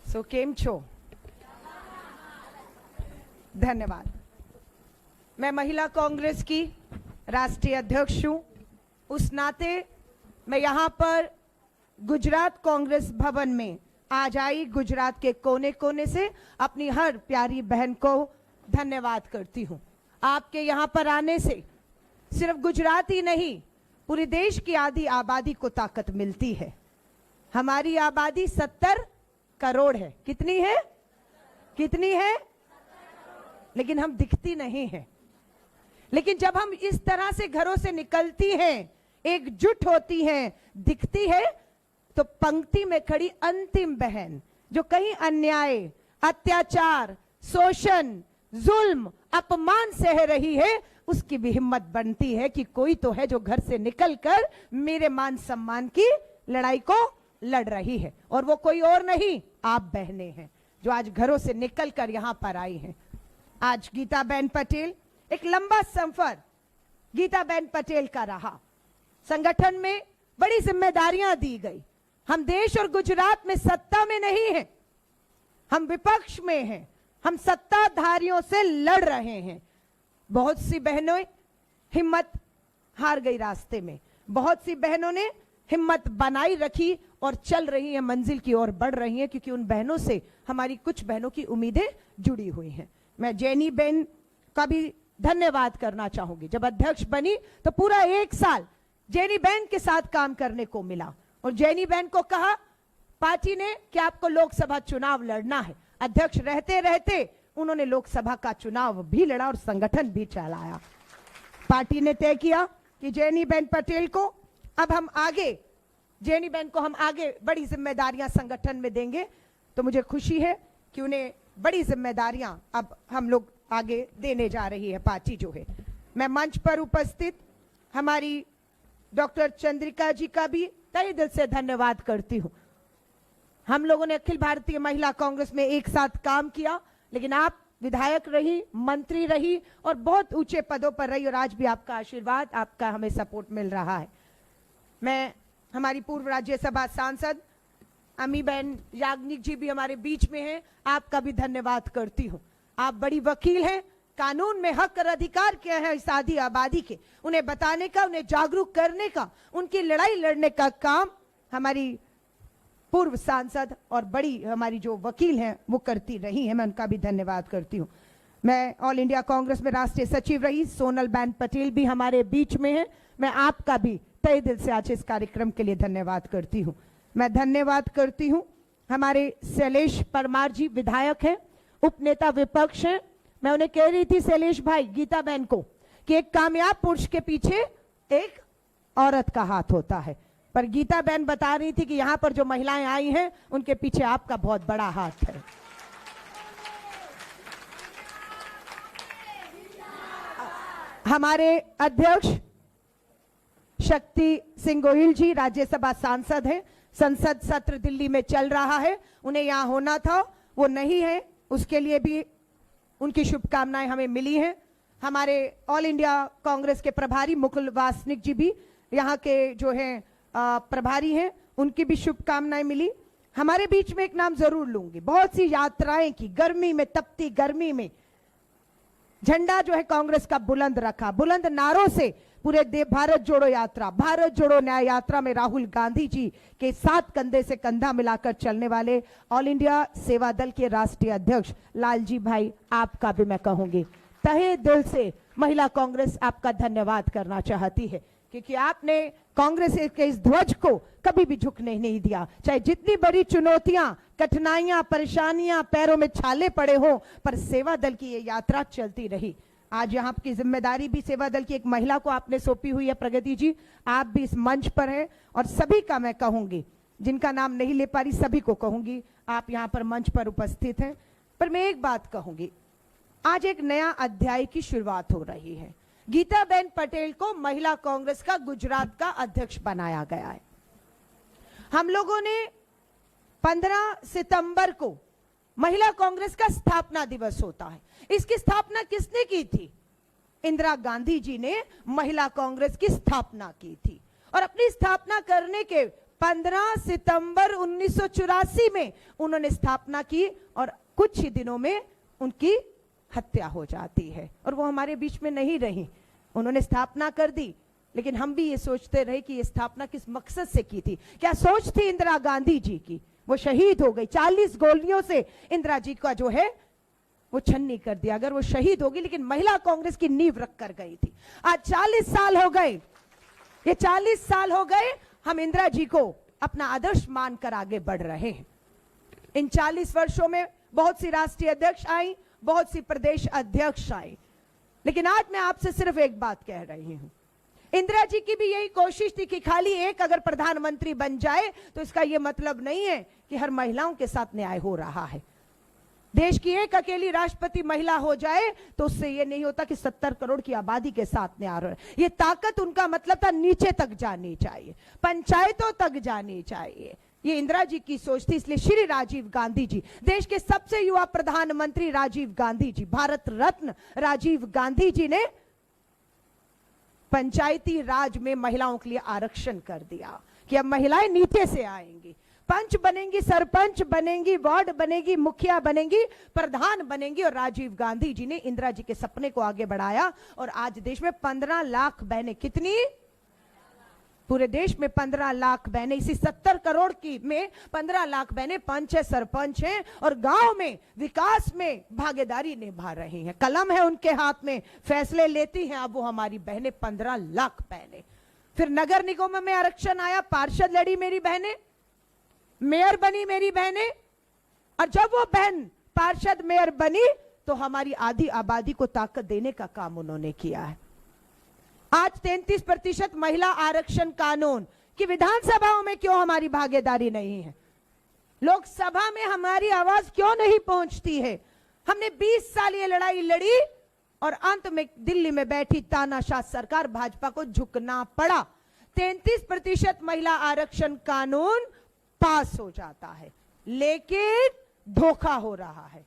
सो केम छो। धन्यवाद। मैं महिला कांग्रेस की राष्ट्रीय अध्यक्ष हूं। उस नाते मैं यहां पर गुजरात कांग्रेस भवन में आज आई, गुजरात के कोने कोने से अपनी हर प्यारी बहन को धन्यवाद करती हूं। आपके यहां पर आने से सिर्फ गुजरात ही नहीं, पूरे देश की आधी आबादी को ताकत मिलती है। हमारी आबादी 70 करोड़ है। कितनी है? कितनी है? लेकिन हम दिखती नहीं है। लेकिन जब हम इस तरह से घरों से निकलती हैं, एकजुट होती हैं, दिखती है, तो पंक्ति में खड़ी अंतिम बहन जो कहीं अन्याय, अत्याचार, शोषण, जुल्म, अपमान सह रही है, उसकी भी हिम्मत बनती है कि कोई तो है जो घर से निकलकर मेरे मान सम्मान की लड़ाई को लड़ रही है। और वो कोई और नहीं, आप बहनें हैं जो आज घरों से निकलकर यहां पर आई हैं। आज गीता बहन पटेल, एक लंबा सफर गीता बहन पटेल का रहा। संगठन में बड़ी जिम्मेदारियां दी गई। हम देश और गुजरात में सत्ता में नहीं हैं, हम विपक्ष में हैं, हम सत्ताधारियों से लड़ रहे हैं। बहुत सी बहनों हिम्मत हार गई रास्ते में, बहुत सी बहनों ने हिम्मत बनाई रखी और चल रही है, मंजिल की ओर बढ़ रही हैं, क्योंकि उन बहनों से हमारी कुछ बहनों की उम्मीदें जुड़ी हुई हैं। मैं जैनी बहन का भी धन्यवाद करना चाहूंगी। जब अध्यक्ष बनी तो पूरा 1 साल जैनी बहन के साथ काम करने को मिला और जैनी बहन को कहा पार्टी ने कि आपको लोकसभा चुनाव लड़ना है। अध्यक्ष रहते रहते उन्होंने लोकसभा का चुनाव भी लड़ा और संगठन भी चलाया। पार्टी ने तय किया कि जैनी बहन पटेल को अब हम आगे, जैनी बहन को हम आगे बड़ी जिम्मेदारियां संगठन में देंगे। तो मुझे खुशी है कि उन्हें बड़ी जिम्मेदारियां अब हम लोग आगे देने जा रही है पार्टी जो है। मैं मंच पर उपस्थित हमारी डॉक्टर चंद्रिका जी का भी तहे दिल से धन्यवाद करती हूं। हम लोगों ने अखिल भारतीय महिला कांग्रेस में एक साथ काम किया, लेकिन आप विधायक रही, मंत्री रही और बहुत ऊंचे पदों पर रही, और आज भी आपका आशीर्वाद, आपका हमें सपोर्ट मिल रहा है। मैं हमारी पूर्व राज्यसभा सांसद अमी बहन याग्निक जी भी हमारे बीच में हैं, आपका भी धन्यवाद करती हूं। आप बड़ी वकील हैं, कानून में हक और अधिकार क्या है इस आधी आबादी के, उन्हें बताने का, उन्हें जागरूक करने का, उनकी लड़ाई लड़ने का काम हमारी पूर्व सांसद और बड़ी हमारी जो वकील हैं वो करती रही हैं। मैं उनका भी धन्यवाद करती हूँ। मैं ऑल इंडिया कांग्रेस में राष्ट्रीय सचिव रही, सोनल बहन पटेल भी हमारे बीच में है। मैं आपका भी तहे दिल से आज इस कार्यक्रम के लिए धन्यवाद करती हूँ। मैं धन्यवाद करती हूँ हमारे शैलेश परमार जी, विधायक हैं, उपनेता विपक्ष हैं। मैं उन्हें कह रही थी, शैलेश भाई, गीता बहन को, कि एक कामयाब पुरुष के पीछे एक औरत का हाथ होता है, पर गीता बहन बता रही थी कि यहां पर जो महिलाएं आई हैं उनके पीछे आपका बहुत बड़ा हाथ है। हमारे अध्यक्ष शक्ति सिंह गोहिल जी राज्यसभा सांसद हैं, संसद सत्र दिल्ली में चल रहा है, उन्हें यहां होना था, वो नहीं है, उसके लिए भी उनकी शुभकामनाएं हमें मिली हैं। हमारे ऑल इंडिया कांग्रेस के प्रभारी मुकुल वासनिक जी भी यहाँ के जो हैं प्रभारी हैं, उनकी भी शुभकामनाएं मिली। हमारे बीच में एक नाम जरूर लूंगी, बहुत सी यात्राएं की, गर्मी में, तपती गर्मी में झंडा जो है कांग्रेस का बुलंद रखा, बुलंद नारों से पूरे भारत जोड़ो यात्रा, भारत जोड़ो न्याय यात्रा में राहुल गांधी जी के साथ कंधे से कंधा मिलाकर चलने वाले ऑल इंडिया सेवा दल के राष्ट्रीय अध्यक्ष लालजी भाई, आपका भी मैं कहूंगी तहे दिल से महिला कांग्रेस आपका धन्यवाद करना चाहती है, क्योंकि आपने कांग्रेस के इस ध्वज को कभी भी झुकने नहीं दिया। चाहे जितनी बड़ी चुनौतियां, कठिनाइयां, परेशानियां, पैरों में छाले पड़े हो, पर सेवा दल की ये यात्रा चलती रही। आज यहाँ की जिम्मेदारी भी सेवा दल की एक महिला को आपने सौंपी हुई है, प्रगति जी, आप भी इस मंच पर हैं, और सभी का मैं कहूंगी, जिनका नाम नहीं ले पा रही सभी को कहूंगी, आप यहाँ पर मंच पर उपस्थित हैं। पर मैं एक बात कहूंगी, आज एक नया अध्याय की शुरुआत हो रही है। गीता बहन पटेल को महिला कांग्रेस का गुजरात का अध्यक्ष बनाया गया है। हम लोगों ने 15 सितंबर को महिला कांग्रेस का स्थापना दिवस होता है। इसकी स्थापना किसने की थी? इंदिरा गांधी जी ने महिला कांग्रेस की स्थापना की थी, और अपनी स्थापना करने के 15 सितंबर 1984 में उन्होंने स्थापना की और कुछ ही दिनों में उनकी हत्या हो जाती है और वो हमारे बीच में नहीं रही। उन्होंने स्थापना कर दी, लेकिन हम भी ये सोचते रहे कि ये स्थापना किस मकसद से की थी। क्या सोच थी इंदिरा गांधी जी की? वो शहीद हो गई। 40 गोलियों से इंदिरा जी का जो है वो छन्नी कर दिया। अगर वो शहीद होगी, लेकिन महिला कांग्रेस की नींव रख कर गई थी। आज 40 साल हो गए, ये 40 साल हो गए, हम इंदिरा जी को अपना आदर्श मानकर आगे बढ़ रहे हैं। इन 40 वर्षों में बहुत सी राष्ट्रीय अध्यक्ष आई, बहुत सी प्रदेश अध्यक्ष आई, लेकिन आज मैं आपसे सिर्फ एक बात कह रही हूं। इंदिरा जी की भी यही कोशिश थी कि खाली एक अगर प्रधानमंत्री बन जाए तो इसका यह मतलब नहीं है कि हर महिलाओं के साथ न्याय हो रहा है। देश की एक अकेली राष्ट्रपति महिला हो जाए तो उससे यह नहीं होता कि 70 करोड़ की आबादी के साथ न्याय हो रहा है। ये ताकत उनका मतलब था नीचे तक जानी चाहिए, पंचायतों तक जानी चाहिए। ये इंदिरा जी की सोच थी। इसलिए श्री राजीव गांधी जी, देश के सबसे युवा प्रधानमंत्री राजीव गांधी जी, भारत रत्न राजीव गांधी जी ने पंचायती राज में महिलाओं के लिए आरक्षण कर दिया कि अब महिलाएं नीचे से आएंगी, पंच बनेंगी, सरपंच बनेंगी, वार्ड बनेगी, मुखिया बनेंगी, प्रधान बनेंगी। और राजीव गांधी जी ने इंदिरा जी के सपने को आगे बढ़ाया और आज देश में 15 लाख बहनें, कितनी? पूरे देश में 15 लाख बहनें, इसी 70 करोड़ की में 15 लाख बहनें पंच है, सरपंच हैं और गांव में विकास में भागीदारी निभा रही हैं। कलम है उनके हाथ में, फैसले लेती हैं। अब वो हमारी बहनें 15 लाख बहनें। फिर नगर निगम में आरक्षण आया, पार्षद लड़ी मेरी बहनें, मेयर बनी मेरी बहनें, और जब वो बहन पार्षद मेयर बनी तो हमारी आधी आबादी को ताकत देने का काम उन्होंने किया है। आज 33% महिला आरक्षण कानून की विधानसभाओं में क्यों हमारी भागीदारी नहीं है? लोकसभा में हमारी आवाज क्यों नहीं पहुंचती है? हमने 20 साल ये लड़ाई लड़ी और अंत में दिल्ली में बैठी तानाशाह सरकार भाजपा को झुकना पड़ा। 33% महिला आरक्षण कानून पास हो जाता है, लेकिन धोखा हो रहा है।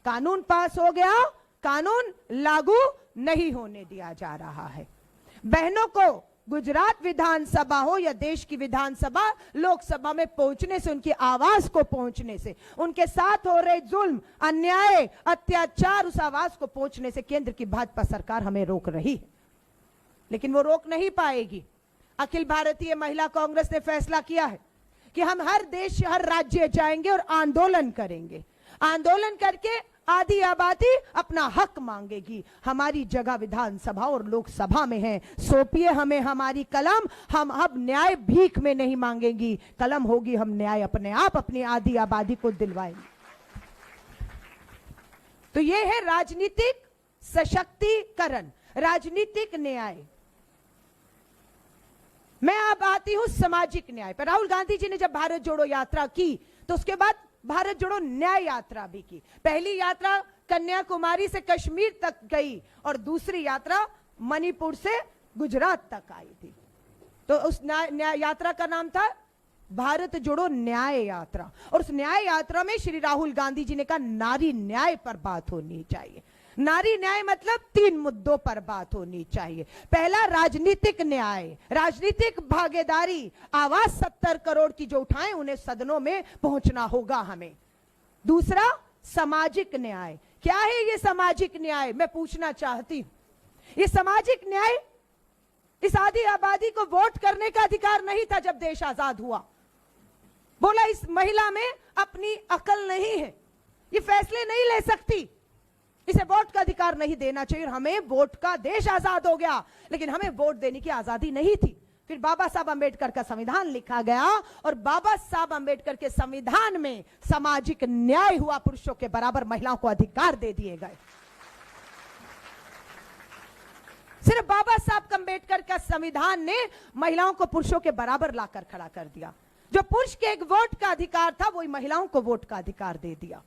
कानून पास हो गया, कानून लागू नहीं होने दिया जा रहा है। बहनों को गुजरात विधानसभा हो या देश की विधानसभा, लोकसभा में पहुंचने से, उनकी आवाज को पहुंचने से, उनके साथ हो रहे जुल्म, अन्याय, अत्याचार, उस आवाज को पहुंचने से केंद्र की भाजपा सरकार हमें रोक रही है, लेकिन वो रोक नहीं पाएगी। अखिल भारतीय महिला कांग्रेस ने फैसला किया है कि हम हर देश, हर राज्य जाएंगे और आंदोलन करेंगे। आंदोलन करके आधी आबादी अपना हक मांगेगी। हमारी जगह विधानसभा और लोकसभा में है। सौंपिए हमें हमारी कलम, हम अब न्याय भीख में नहीं मांगेंगी, कलम होगी, हम न्याय अपने आप अपनी आधी आबादी को दिलवाएंगे। तो यह है राजनीतिक सशक्तिकरण, राजनीतिक न्याय। मैं अब आती हूं सामाजिक न्याय पर। राहुल गांधी जी ने जब भारत जोड़ो यात्रा की तो उसके बाद भारत जोड़ो न्याय यात्रा भी की। पहली यात्रा कन्याकुमारी से कश्मीर तक गई और दूसरी यात्रा मणिपुर से गुजरात तक आई थी। तो उस न्याय यात्रा का नाम था भारत जोड़ो न्याय यात्रा। और उस न्याय यात्रा में श्री राहुल गांधी जी ने कहा नारी न्याय पर बात होनी चाहिए। नारी न्याय मतलब 3 मुद्दों पर बात होनी चाहिए। पहला, राजनीतिक न्याय, राजनीतिक भागीदारी, आवाज 70 करोड़ की जो उठाएं उन्हें सदनों में पहुंचना होगा हमें। दूसरा, सामाजिक न्याय। क्या है ये सामाजिक न्याय? मैं पूछना चाहती हूं। ये सामाजिक न्याय, इस आधी आबादी को वोट करने का अधिकार नहीं था जब देश आजाद हुआ। बोला इस महिला में अपनी अकल नहीं है, ये फैसले नहीं ले सकती, इसे वोट का अधिकार नहीं देना चाहिए। हमें वोट का, देश आजाद हो गया लेकिन हमें वोट देने की आजादी नहीं थी। फिर बाबा साहब अंबेडकर का संविधान लिखा गया और बाबा साहब अंबेडकर के संविधान में सामाजिक न्याय हुआ, पुरुषों के बराबर महिलाओं को अधिकार दे दिए गए। सिर्फ बाबा साहब अंबेडकर का संविधान ने महिलाओं को पुरुषों के बराबर लाकर खड़ा कर दिया। जो पुरुष के एक वोट का अधिकार था वही महिलाओं को वोट का अधिकार दे दिया।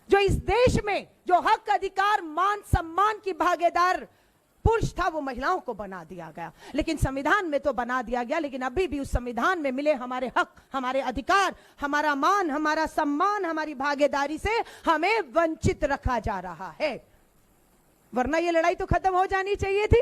जो इस देश में जो हक, अधिकार, मान सम्मान की भागीदार पुरुष था वो महिलाओं को बना दिया गया। लेकिन संविधान में तो बना दिया गया, लेकिन अभी भी उस संविधान में मिले हमारे हक, हमारे अधिकार, हमारा मान, हमारा सम्मान, हमारी भागीदारी से हमें वंचित रखा जा रहा है। वरना ये लड़ाई तो खत्म हो जानी चाहिए थी।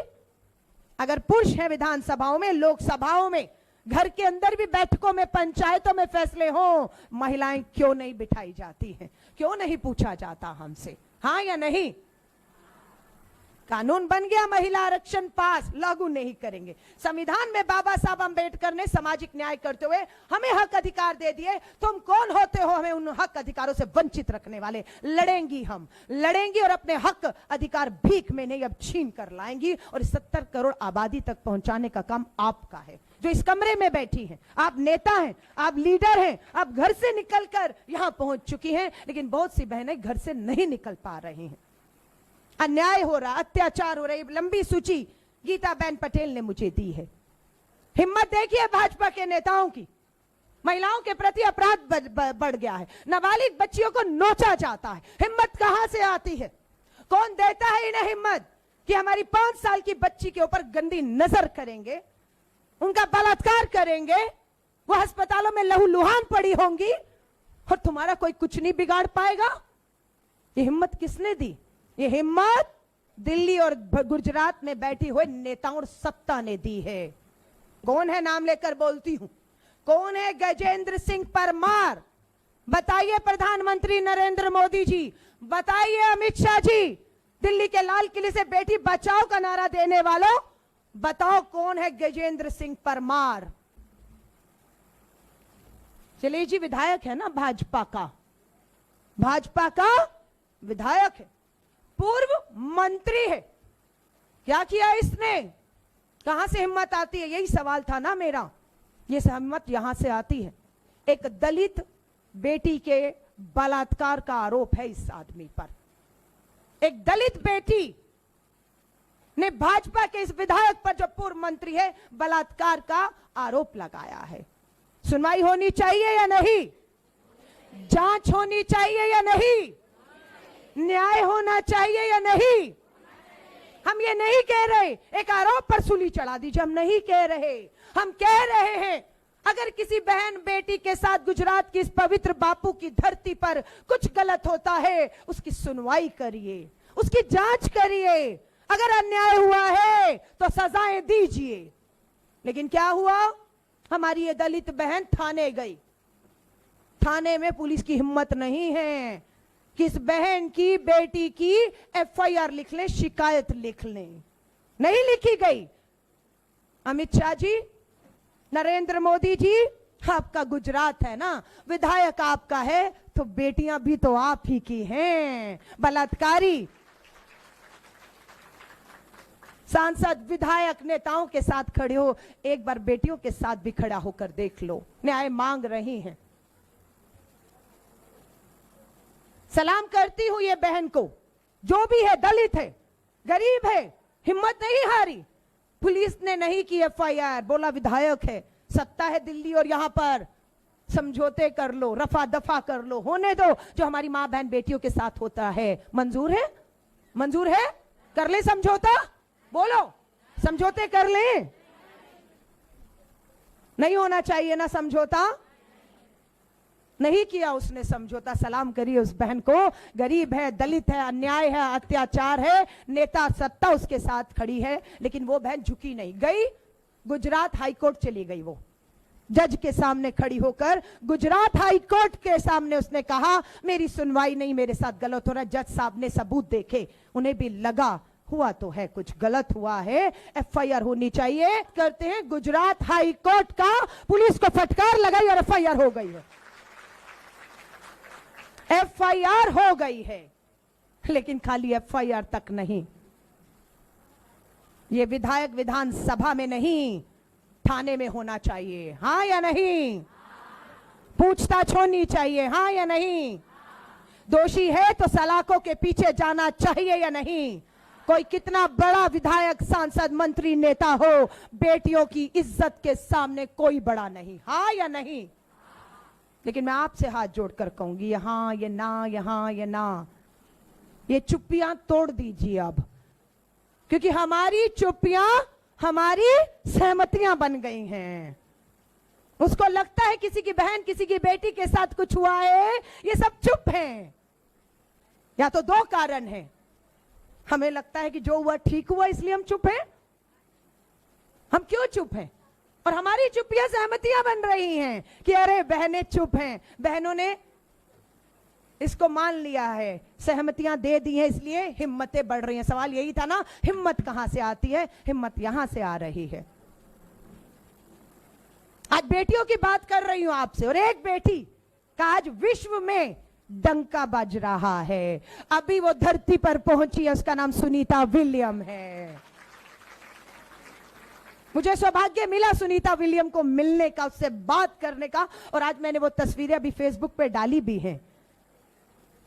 अगर पुरुष है विधानसभाओं में, लोकसभाओं में, घर के अंदर भी बैठकों में, पंचायतों में फैसले हो, महिलाएं क्यों नहीं बिठाई जाती हैं? क्यों नहीं पूछा जाता हमसे? हाँ या नहीं? कानून बन गया, महिला आरक्षण पास, लागू नहीं करेंगे। संविधान में बाबा साहब अंबेडकर ने सामाजिक न्याय करते हुए हमें हक अधिकार दे दिए। तुम कौन होते हो हमें उन हक अधिकारों से वंचित रखने वाले? लड़ेंगी, हम लड़ेंगी और अपने हक अधिकार भीख में नहीं, अब छीन कर लाएंगी और 70 करोड़ आबादी तक पहुंचाने का काम आपका है, जो इस कमरे में बैठी हैं। आप नेता हैं, आप लीडर हैं, आप घर से निकलकर यहां पहुंच चुकी हैं, लेकिन बहुत सी बहनें घर से नहीं निकल पा रही हैं। अन्याय हो रहा, अत्याचार हो रही, लंबी सूची गीताबेन पटेल ने मुझे दी है। हिम्मत देखिए भाजपा के नेताओं की। महिलाओं के प्रति अपराध बढ़ गया है, नाबालिग बच्चियों को नोचा जाता है। हिम्मत कहां से आती है? कौन देता है इन्हें हिम्मत कि हमारी 5 साल की बच्ची के ऊपर गंदी नजर करेंगे, उनका बलात्कार करेंगे, वो अस्पतालों में लहूलुहान पड़ी होंगी और तुम्हारा कोई कुछ नहीं बिगाड़ पाएगा? ये हिम्मत किसने दी? ये हिम्मत दिल्ली और गुजरात में बैठी हुए नेताओं और सत्ता ने दी है। कौन है? नाम लेकर बोलती हूं। कौन है? गजेंद्र सिंह परमार। बताइए प्रधानमंत्री नरेंद्र मोदी जी, बताइए अमित शाह जी, दिल्ली के लाल किले से बेटी बचाओ का नारा देने वालों, बताओ कौन है गजेंद्र सिंह परमार? चलिए जी, विधायक है ना भाजपा का, भाजपा का विधायक है, पूर्व मंत्री है। क्या किया इसने? कहां से हिम्मत आती है? यही सवाल था ना मेरा। ये हिम्मत यहां से आती है। एक दलित बेटी के बलात्कार का आरोप है इस आदमी पर। एक दलित बेटी ने भाजपा के इस विधायक पर, जो पूर्व मंत्री है, बलात्कार का आरोप लगाया है। सुनवाई होनी चाहिए या नहीं? जांच होनी चाहिए या नहीं? न्याय होना चाहिए या नहीं? हम ये नहीं कह रहे एक आरोप पर सूली चढ़ा दीजिए, हम नहीं कह रहे। हम कह रहे हैं अगर किसी बहन बेटी के साथ गुजरात की इस पवित्र बापू की धरती पर कुछ गलत होता है, उसकी सुनवाई करिए, उसकी जांच करिए। अगर अन्याय हुआ है तो सजाएं दीजिए। लेकिन क्या हुआ? हमारी ये दलित बहन थाने गई। थाने में पुलिस की हिम्मत नहीं है कि इस बहन की, बेटी की एफआईआर लिख लें, शिकायत लिख लें। नहीं लिखी गई। अमित शाह जी, नरेंद्र मोदी जी, आपका गुजरात है ना, विधायक आपका है, तो बेटियां भी तो आप ही की हैं। बलात्कारी सांसद, विधायक, नेताओं के साथ खड़े हो, एक बार बेटियों के साथ भी खड़ा होकर देख लो। न्याय मांग रही हैं। सलाम करती हूं ये बहन को, जो भी है, दलित है, गरीब है, हिम्मत नहीं हारी। पुलिस ने नहीं की एफआईआर, बोला विधायक है, सत्ता है दिल्ली और यहां पर समझौते कर लो, रफा दफा कर लो, होने दो जो हमारी मां बहन बेटियों के साथ होता है। मंजूर है? मंजूर है? कर ले समझौता? बोलो, समझौते कर ले। नहीं होना चाहिए ना समझौता? नहीं किया उसने समझौता। सलाम करिए उस बहन को। गरीब है, दलित है, अन्याय है, अत्याचार है, नेता सत्ता उसके साथ खड़ी है, लेकिन वो बहन झुकी नहीं। गई गुजरात हाईकोर्ट चली गई। वो जज के सामने खड़ी होकर गुजरात हाईकोर्ट के सामने उसने कहा मेरी सुनवाई नहीं, मेरे साथ गलत हो रहा है। जज साहब ने सबूत देखे, उन्हें भी लगा हुआ तो है, कुछ गलत हुआ है, एफआईआर होनी चाहिए। करते हैं गुजरात हाईकोर्ट का, पुलिस को फटकार लगाई और एफआईआर हो गई है। एफआईआर हो गई है, लेकिन खाली एफआईआर तक नहीं। ये विधायक विधानसभा में नहीं, थाने में होना चाहिए। हाँ या नहीं? पूछताछ होनी चाहिए। हाँ या नहीं? दोषी है तो सलाखों के पीछे जाना चाहिए या नहीं? कोई कितना बड़ा विधायक, सांसद, मंत्री, नेता हो, बेटियों की इज्जत के सामने कोई बड़ा नहीं। हाँ या नहीं? लेकिन मैं आपसे हाथ जोड़कर कहूंगी, यहां ये ना, यहां ये ना, ये चुप्पियां तोड़ दीजिए अब, क्योंकि हमारी चुप्पियां हमारी सहमतियां बन गई हैं। उसको लगता है किसी की बहन, किसी की बेटी के साथ कुछ हुआ है, ये सब चुप हैं। या तो 2 कारण हैं। हमें लगता है कि जो हुआ ठीक हुआ, इसलिए हम चुप हैं। हम क्यों चुप हैं? और हमारी चुप्पियां सहमतियां बन रही हैं कि अरे बहनें चुप हैं। बहनों ने इसको मान लिया है, सहमतियां दे दी हैं, इसलिए हिम्मतें बढ़ रही हैं। सवाल यही था ना, हिम्मत कहां से आती है? हिम्मत यहां से आ रही है। आज बेटियों की बात कर रही हूं आपसे, और एक बेटी का आज विश्व में डंका बज रहा है। अभी वो धरती पर पहुंची है, उसका नाम सुनीता विलियम है। मुझे सौभाग्य मिला सुनीता विलियम को मिलने का, उससे बात करने का, और आज मैंने वो तस्वीरें अभी फेसबुक पे डाली भी हैं।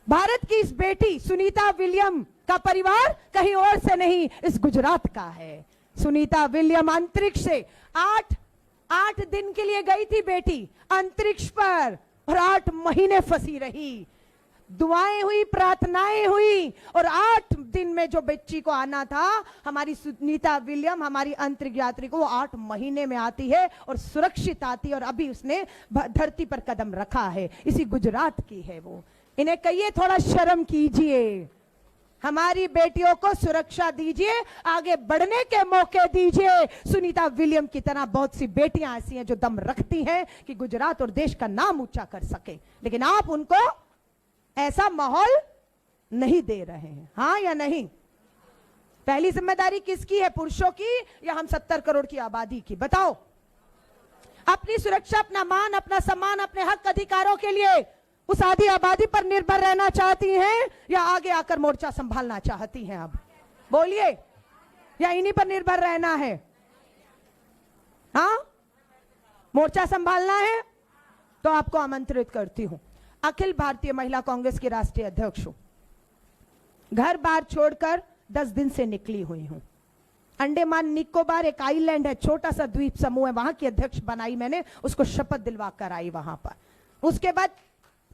भारत की इस बेटी सुनीता विलियम का परिवार कहीं और से नहीं, इस गुजरात का है। सुनीता विलियम अंतरिक्ष से 8 दिन के लिए गई थी बेटी अंतरिक्ष पर, और 8 महीने फंसी रही। दुआएं हुई, प्रार्थनाएं हुई, और 8 दिन में जो बच्ची को आना था, हमारी सुनीता विलियम, हमारी अंतरिक्ष यात्री को, वो 8 महीने में आती है और सुरक्षित आती है, और अभी उसने धरती पर कदम रखा है। इसी गुजरात की है वो। इन्हें कहिए थोड़ा शर्म कीजिए, हमारी बेटियों को सुरक्षा दीजिए, आगे बढ़ने के मौके दीजिए। सुनीता विलियम की तरह बहुत सी बेटियां ऐसी हैं जो दम रखती हैं कि गुजरात और देश का नाम ऊंचा कर सके, लेकिन आप उनको ऐसा माहौल नहीं दे रहे हैं। हाँ या नहीं? पहली जिम्मेदारी किसकी है, पुरुषों की या हम 70 करोड़ की आबादी की? बताओ। अपनी सुरक्षा, अपना मान, अपना सम्मान, अपने हक अधिकारों के लिए उस आधी आबादी पर निर्भर रहना चाहती हैं, या आगे आकर मोर्चा संभालना चाहती हैं? अब बोलिए, या इन्हीं पर निर्भर रहना है? हाँ, मोर्चा संभालना है तो आपको आमंत्रित करती हूं। अखिल भारतीय महिला कांग्रेस की राष्ट्रीय अध्यक्ष हूं। घर बार छोड़कर 10 दिन से निकली हुई हूं। अंडमान निकोबार एक आइलैंड है, छोटा सा द्वीप समूह है, वहां की अध्यक्ष बनाई मैंने, उसको शपथ दिलवा कर आई वहां पर। उसके बाद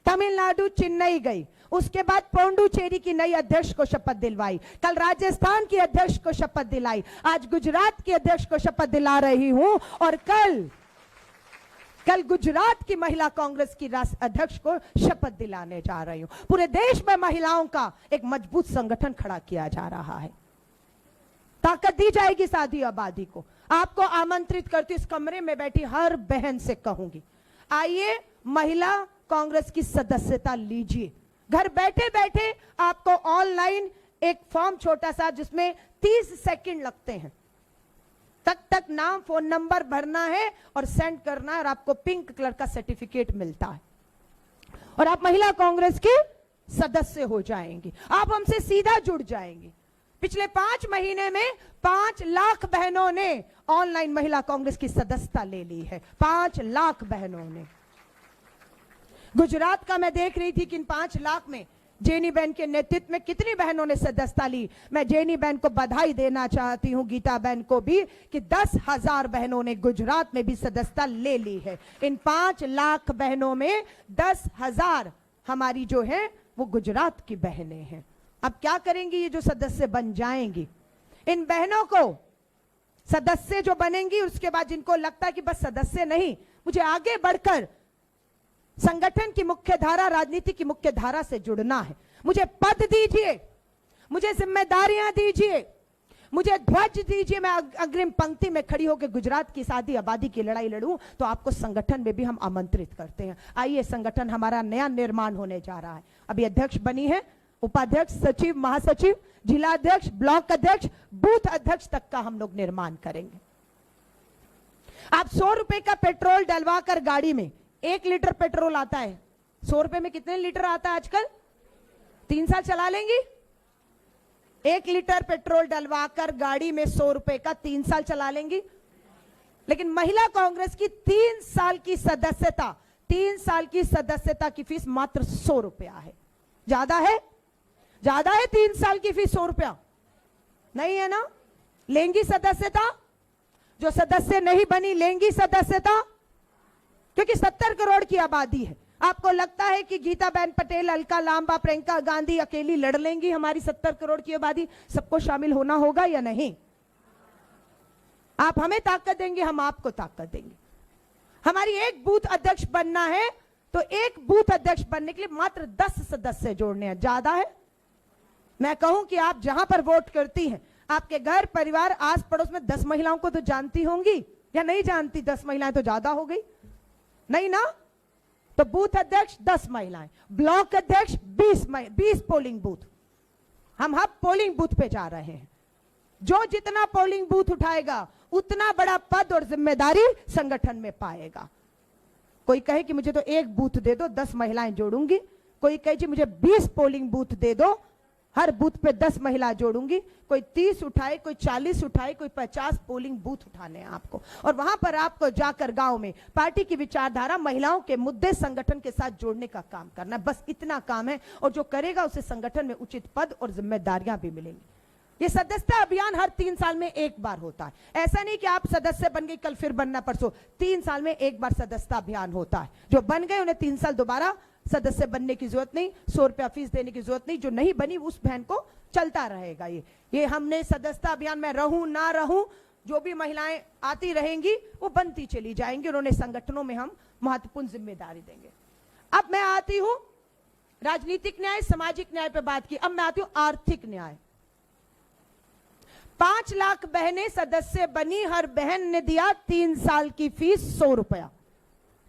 तमिलनाडु चेन्नई गई, उसके बाद पौंडुचेरी की नई अध्यक्ष को शपथ दिलवाई, कल राजस्थान की अध्यक्ष को शपथ दिलाई, आज गुजरात की अध्यक्ष को शपथ दिला रही हूं, और कल गुजरात की महिला कांग्रेस की अध्यक्ष को शपथ दिलाने जा रही हूं। पूरे देश में महिलाओं का एक मजबूत संगठन खड़ा किया जा रहा है। ताकत दी जाएगी साधी आबादी को। आपको आमंत्रित करती, इस कमरे में बैठी हर बहन से कहूंगी, आइए महिला कांग्रेस की सदस्यता लीजिए। घर बैठे बैठे आपको ऑनलाइन एक फॉर्म छोटा सा, जिसमें 30 सेकंड लगते हैं, तक नाम, फोन नंबर भरना है और सेंड करना है, और आपको पिंक कलर का सर्टिफिकेट मिलता है, और आप महिला कांग्रेस के सदस्य हो जाएंगे। आप हमसे सीधा जुड़ जाएंगे। पिछले 5 महीने में 5 लाख बहनों ने ऑनलाइन महिला कांग्रेस की सदस्यता ले ली है। 5 लाख बहनों ने। गुजरात का मैं देख रही थी कि इन 5 लाख में जेनी बहन के नेतृत्व में कितनी बहनों ने सदस्यता ली। मैं जेनी बहन को बधाई देना चाहती हूं, गीता बहन को भी, कि 10,000 बहनों ने गुजरात में भी सदस्यता ले ली है। इन 5 लाख बहनों में 10,000 हमारी जो है वो गुजरात की बहनें हैं। अब क्या करेंगी ये जो सदस्य बन जाएंगी? इन बहनों को सदस्य जो बनेंगी, उसके बाद जिनको लगता है कि बस सदस्य नहीं, मुझे आगे बढ़कर संगठन की मुख्य धारा, राजनीति की मुख्य धारा से जुड़ना है, मुझे पद दीजिए, मुझे जिम्मेदारियां दीजिए, मुझे ध्वज दीजिए, मैं अग्रिम पंक्ति में खड़ी होकर गुजरात की सादी आबादी की लड़ाई लड़ूं, तो आपको संगठन में भी हम आमंत्रित करते हैं। आइए, संगठन हमारा नया निर्माण होने जा रहा है। अभी अध्यक्ष बनी है, उपाध्यक्ष, सचिव, महासचिव, जिला अध्यक्ष, ब्लॉक अध्यक्ष, बूथ अध्यक्ष तक का हम लोग निर्माण करेंगे। आप 100 रुपए का पेट्रोल डलवा कर गाड़ी में, 1 लीटर पेट्रोल आता है, 100 रुपए में कितने लीटर आता है आजकल? 3 साल चला लेंगी? 1 लीटर पेट्रोल डलवाकर गाड़ी में 100 रुपए का 3 साल चला लेंगी? लेकिन महिला कांग्रेस की 3 साल की सदस्यता, 3 साल की सदस्यता की फीस मात्र 100 रुपया है। ज्यादा है? ज्यादा है 3 साल की फीस 100 रुपया? नहीं है ना? लेंगी सदस्यता? जो सदस्य नहीं बनी लेंगी सदस्यता? क्योंकि 70 करोड़ की आबादी है। आपको लगता है कि गीता बहन पटेल, अलका लांबा, प्रियंका गांधी अकेली लड़ लेंगी हमारी 70 करोड़ की आबादी? सबको शामिल होना होगा या नहीं? आप हमें ताकत देंगे, हम आपको ताकत देंगे। हमारी एक बूथ अध्यक्ष बनना है, तो एक बूथ अध्यक्ष बनने के लिए मात्र 10 सदस्य जोड़ने हैं। ज्यादा है? मैं कहूं कि आप जहां पर वोट करती हैं, आपके घर परिवार आस पड़ोस में 10 महिलाओं को तो जानती होंगी या नहीं जानती? 10 महिलाएं तो ज्यादा हो गई, नहीं ना? तो बूथ अध्यक्ष 10 महिलाएं, ब्लॉक अध्यक्ष 20 पोलिंग बूथ। हम पोलिंग बूथ पे जा रहे हैं। जो जितना पोलिंग बूथ उठाएगा उतना बड़ा पद और जिम्मेदारी संगठन में पाएगा। कोई कहे कि मुझे तो एक बूथ दे दो, 10 महिलाएं जोड़ूंगी। कोई कहे जी मुझे 20 पोलिंग बूथ दे दो, हर बूथ पे 10 महिला जोड़ूंगी। कोई 30 उठाए, कोई 40 उठाए, कोई 50 पोलिंग बूथ उठाने हैं आपको, और वहां पर आपको जाकर गांव में पार्टी की विचारधारा, महिलाओं के मुद्दे संगठन के साथ जोड़ने का काम करना है। बस इतना काम है, और जो करेगा उसे संगठन में उचित पद और जिम्मेदारियां भी मिलेंगी। ये सदस्यता अभियान हर 3 साल में एक बार होता है। ऐसा नहीं कि आप सदस्य बन गए कल फिर बनना परसों। 3 साल में एक बार सदस्यता अभियान होता है। जो बन गए उन्हें 3 साल दोबारा सदस्य बनने की जरूरत नहीं, 100 रुपया फीस देने की जरूरत नहीं। जो नहीं बनी उस बहन को चलता रहेगा। ये हमने सदस्यता अभियान में रहूं ना रहूं, जो भी महिलाएं आती रहेंगी वो बनती चली जाएंगी, उन्होंने संगठनों में हम महत्वपूर्ण जिम्मेदारी देंगे। अब मैं आती हूं राजनीतिक न्याय, सामाजिक न्याय पे बात की। अब मैं आती हूं आर्थिक न्याय। 5 लाख बहनें सदस्य बनी, हर बहन ने दिया 3 साल की फीस 100 रुपया।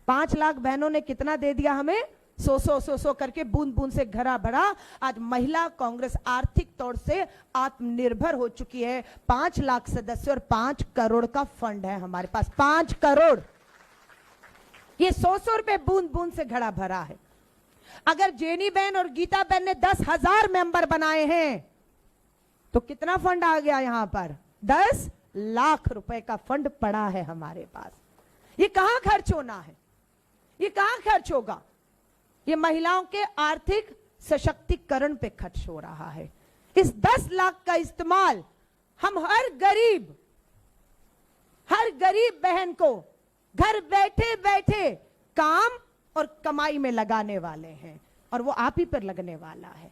5 लाख बहनों ने कितना दे दिया हमें? 100 करके बूंद बूंद से घड़ा भरा। आज महिला कांग्रेस आर्थिक तौर से आत्मनिर्भर हो चुकी है। 5 लाख सदस्य और 5 करोड़ का फंड है हमारे पास। 5 करोड़, ये 100 रुपए बूंद बूंद से घड़ा भरा है। अगर जेनी बहन और गीता बहन ने 10,000 मेंबर बनाए हैं तो कितना फंड आ गया यहां पर? 10 लाख रुपए का फंड पड़ा है हमारे पास। ये कहां खर्च होना है? ये कहां खर्च होगा? ये महिलाओं के आर्थिक सशक्तिकरण पे खर्च हो रहा है। इस 10 लाख का इस्तेमाल हम हर गरीब बहन को घर बैठे बैठे काम और कमाई में लगाने वाले हैं, और वो आप ही पर लगने वाला है।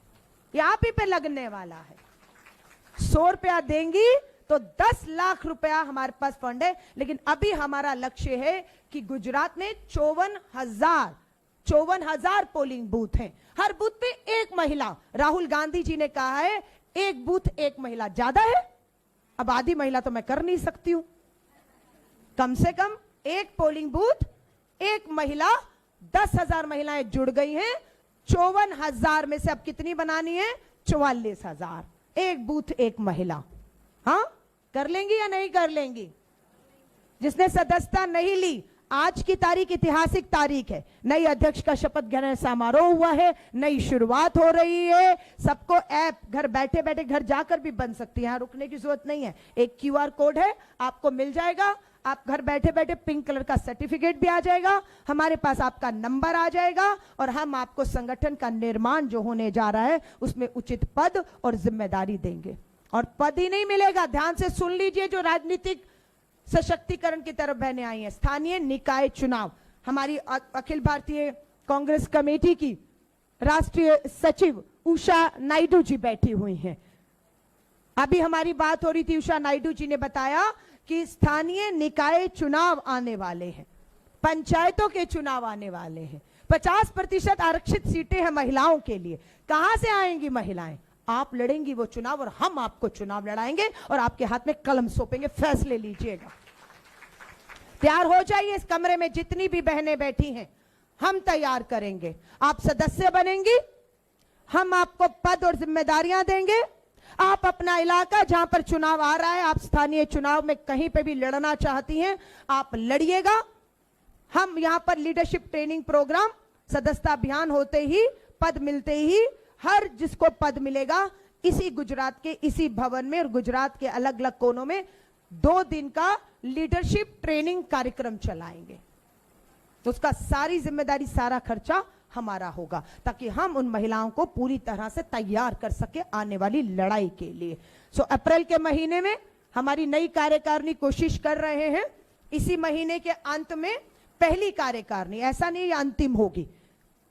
ये आप ही पर लगने वाला है। 100 रुपया देंगी तो 10 लाख रुपया हमारे पास फंड है। लेकिन अभी हमारा लक्ष्य है कि गुजरात में 54,000 पोलिंग बूथ हैं। हर बूथ पे एक महिला। राहुल गांधी जी ने कहा है एक बूथ एक महिला। ज्यादा है? अब आधी महिला तो मैं कर नहीं सकती हूं। कम से कम एक पोलिंग बूथ एक महिला। 10,000 महिलाएं जुड़ गई हैं। 54,000 में से अब कितनी बनानी है? 44,000। एक बूथ एक महिला। हाँ, कर लेंगी या नहीं कर लेंगी? जिसने सदस्यता नहीं ली, आज की तारीख ऐतिहासिक तारीख है। नई अध्यक्ष का शपथ ग्रहण समारोह हुआ है, नई शुरुआत हो रही है। सबको ऐप घर बैठे बैठे घर जाकर भी बन सकती है, यहां रुकने की जरूरत नहीं है। एक QR कोड है, आपको मिल जाएगा। आप घर बैठे बैठे पिंक कलर का सर्टिफिकेट भी आ जाएगा, हमारे पास आपका नंबर आ जाएगा, और हम आपको संगठन का निर्माण जो होने जा रहा है उसमें उचित पद और जिम्मेदारी देंगे। और पद ही नहीं मिलेगा, ध्यान से सुन लीजिए। जो राजनीतिक सशक्तिकरण की तरफ बहने आई हैं, स्थानीय निकाय चुनाव, हमारी अखिल भारतीय कांग्रेस कमेटी की राष्ट्रीय सचिव उषा नायडू जी बैठी हुई हैं। अभी हमारी बात हो रही थी, उषा नायडू जी ने बताया कि स्थानीय निकाय चुनाव आने वाले हैं, पंचायतों के चुनाव आने वाले हैं। 50% आरक्षित सीटें हैं महिलाओं के लिए। कहां से आएंगी महिलाएं? आप लड़ेंगी वो चुनाव, और हम आपको चुनाव लड़ाएंगे और आपके हाथ में कलम सौंपेंगे। फैसले लीजिएगा। तैयार हो जाइए। इस कमरे में जितनी भी बहनें बैठी हैं हम तैयार करेंगे। आप सदस्य बनेंगी, हम आपको पद और जिम्मेदारियां देंगे। आप अपना इलाका जहां पर चुनाव आ रहा है, आप स्थानीय चुनाव में कहीं पे भी लड़ना चाहती हैं, आप लड़िएगा। हम यहां पर लीडरशिप ट्रेनिंग प्रोग्राम, सदस्यता अभियान होते ही, पद मिलते ही, हर जिसको पद मिलेगा इसी गुजरात के इसी भवन में और गुजरात के अलग अलग कोनों में 2 दिन का लीडरशिप ट्रेनिंग कार्यक्रम चलाएंगे। तो उसका सारी जिम्मेदारी, सारा खर्चा हमारा होगा, ताकि हम उन महिलाओं को पूरी तरह से तैयार कर सके आने वाली लड़ाई के लिए। अप्रैल के महीने में हमारी नई कार्यकारिणी कोशिश कर रहे हैं, इसी महीने के अंत में पहली कार्यकारिणी, ऐसा नहीं ये अंतिम होगी।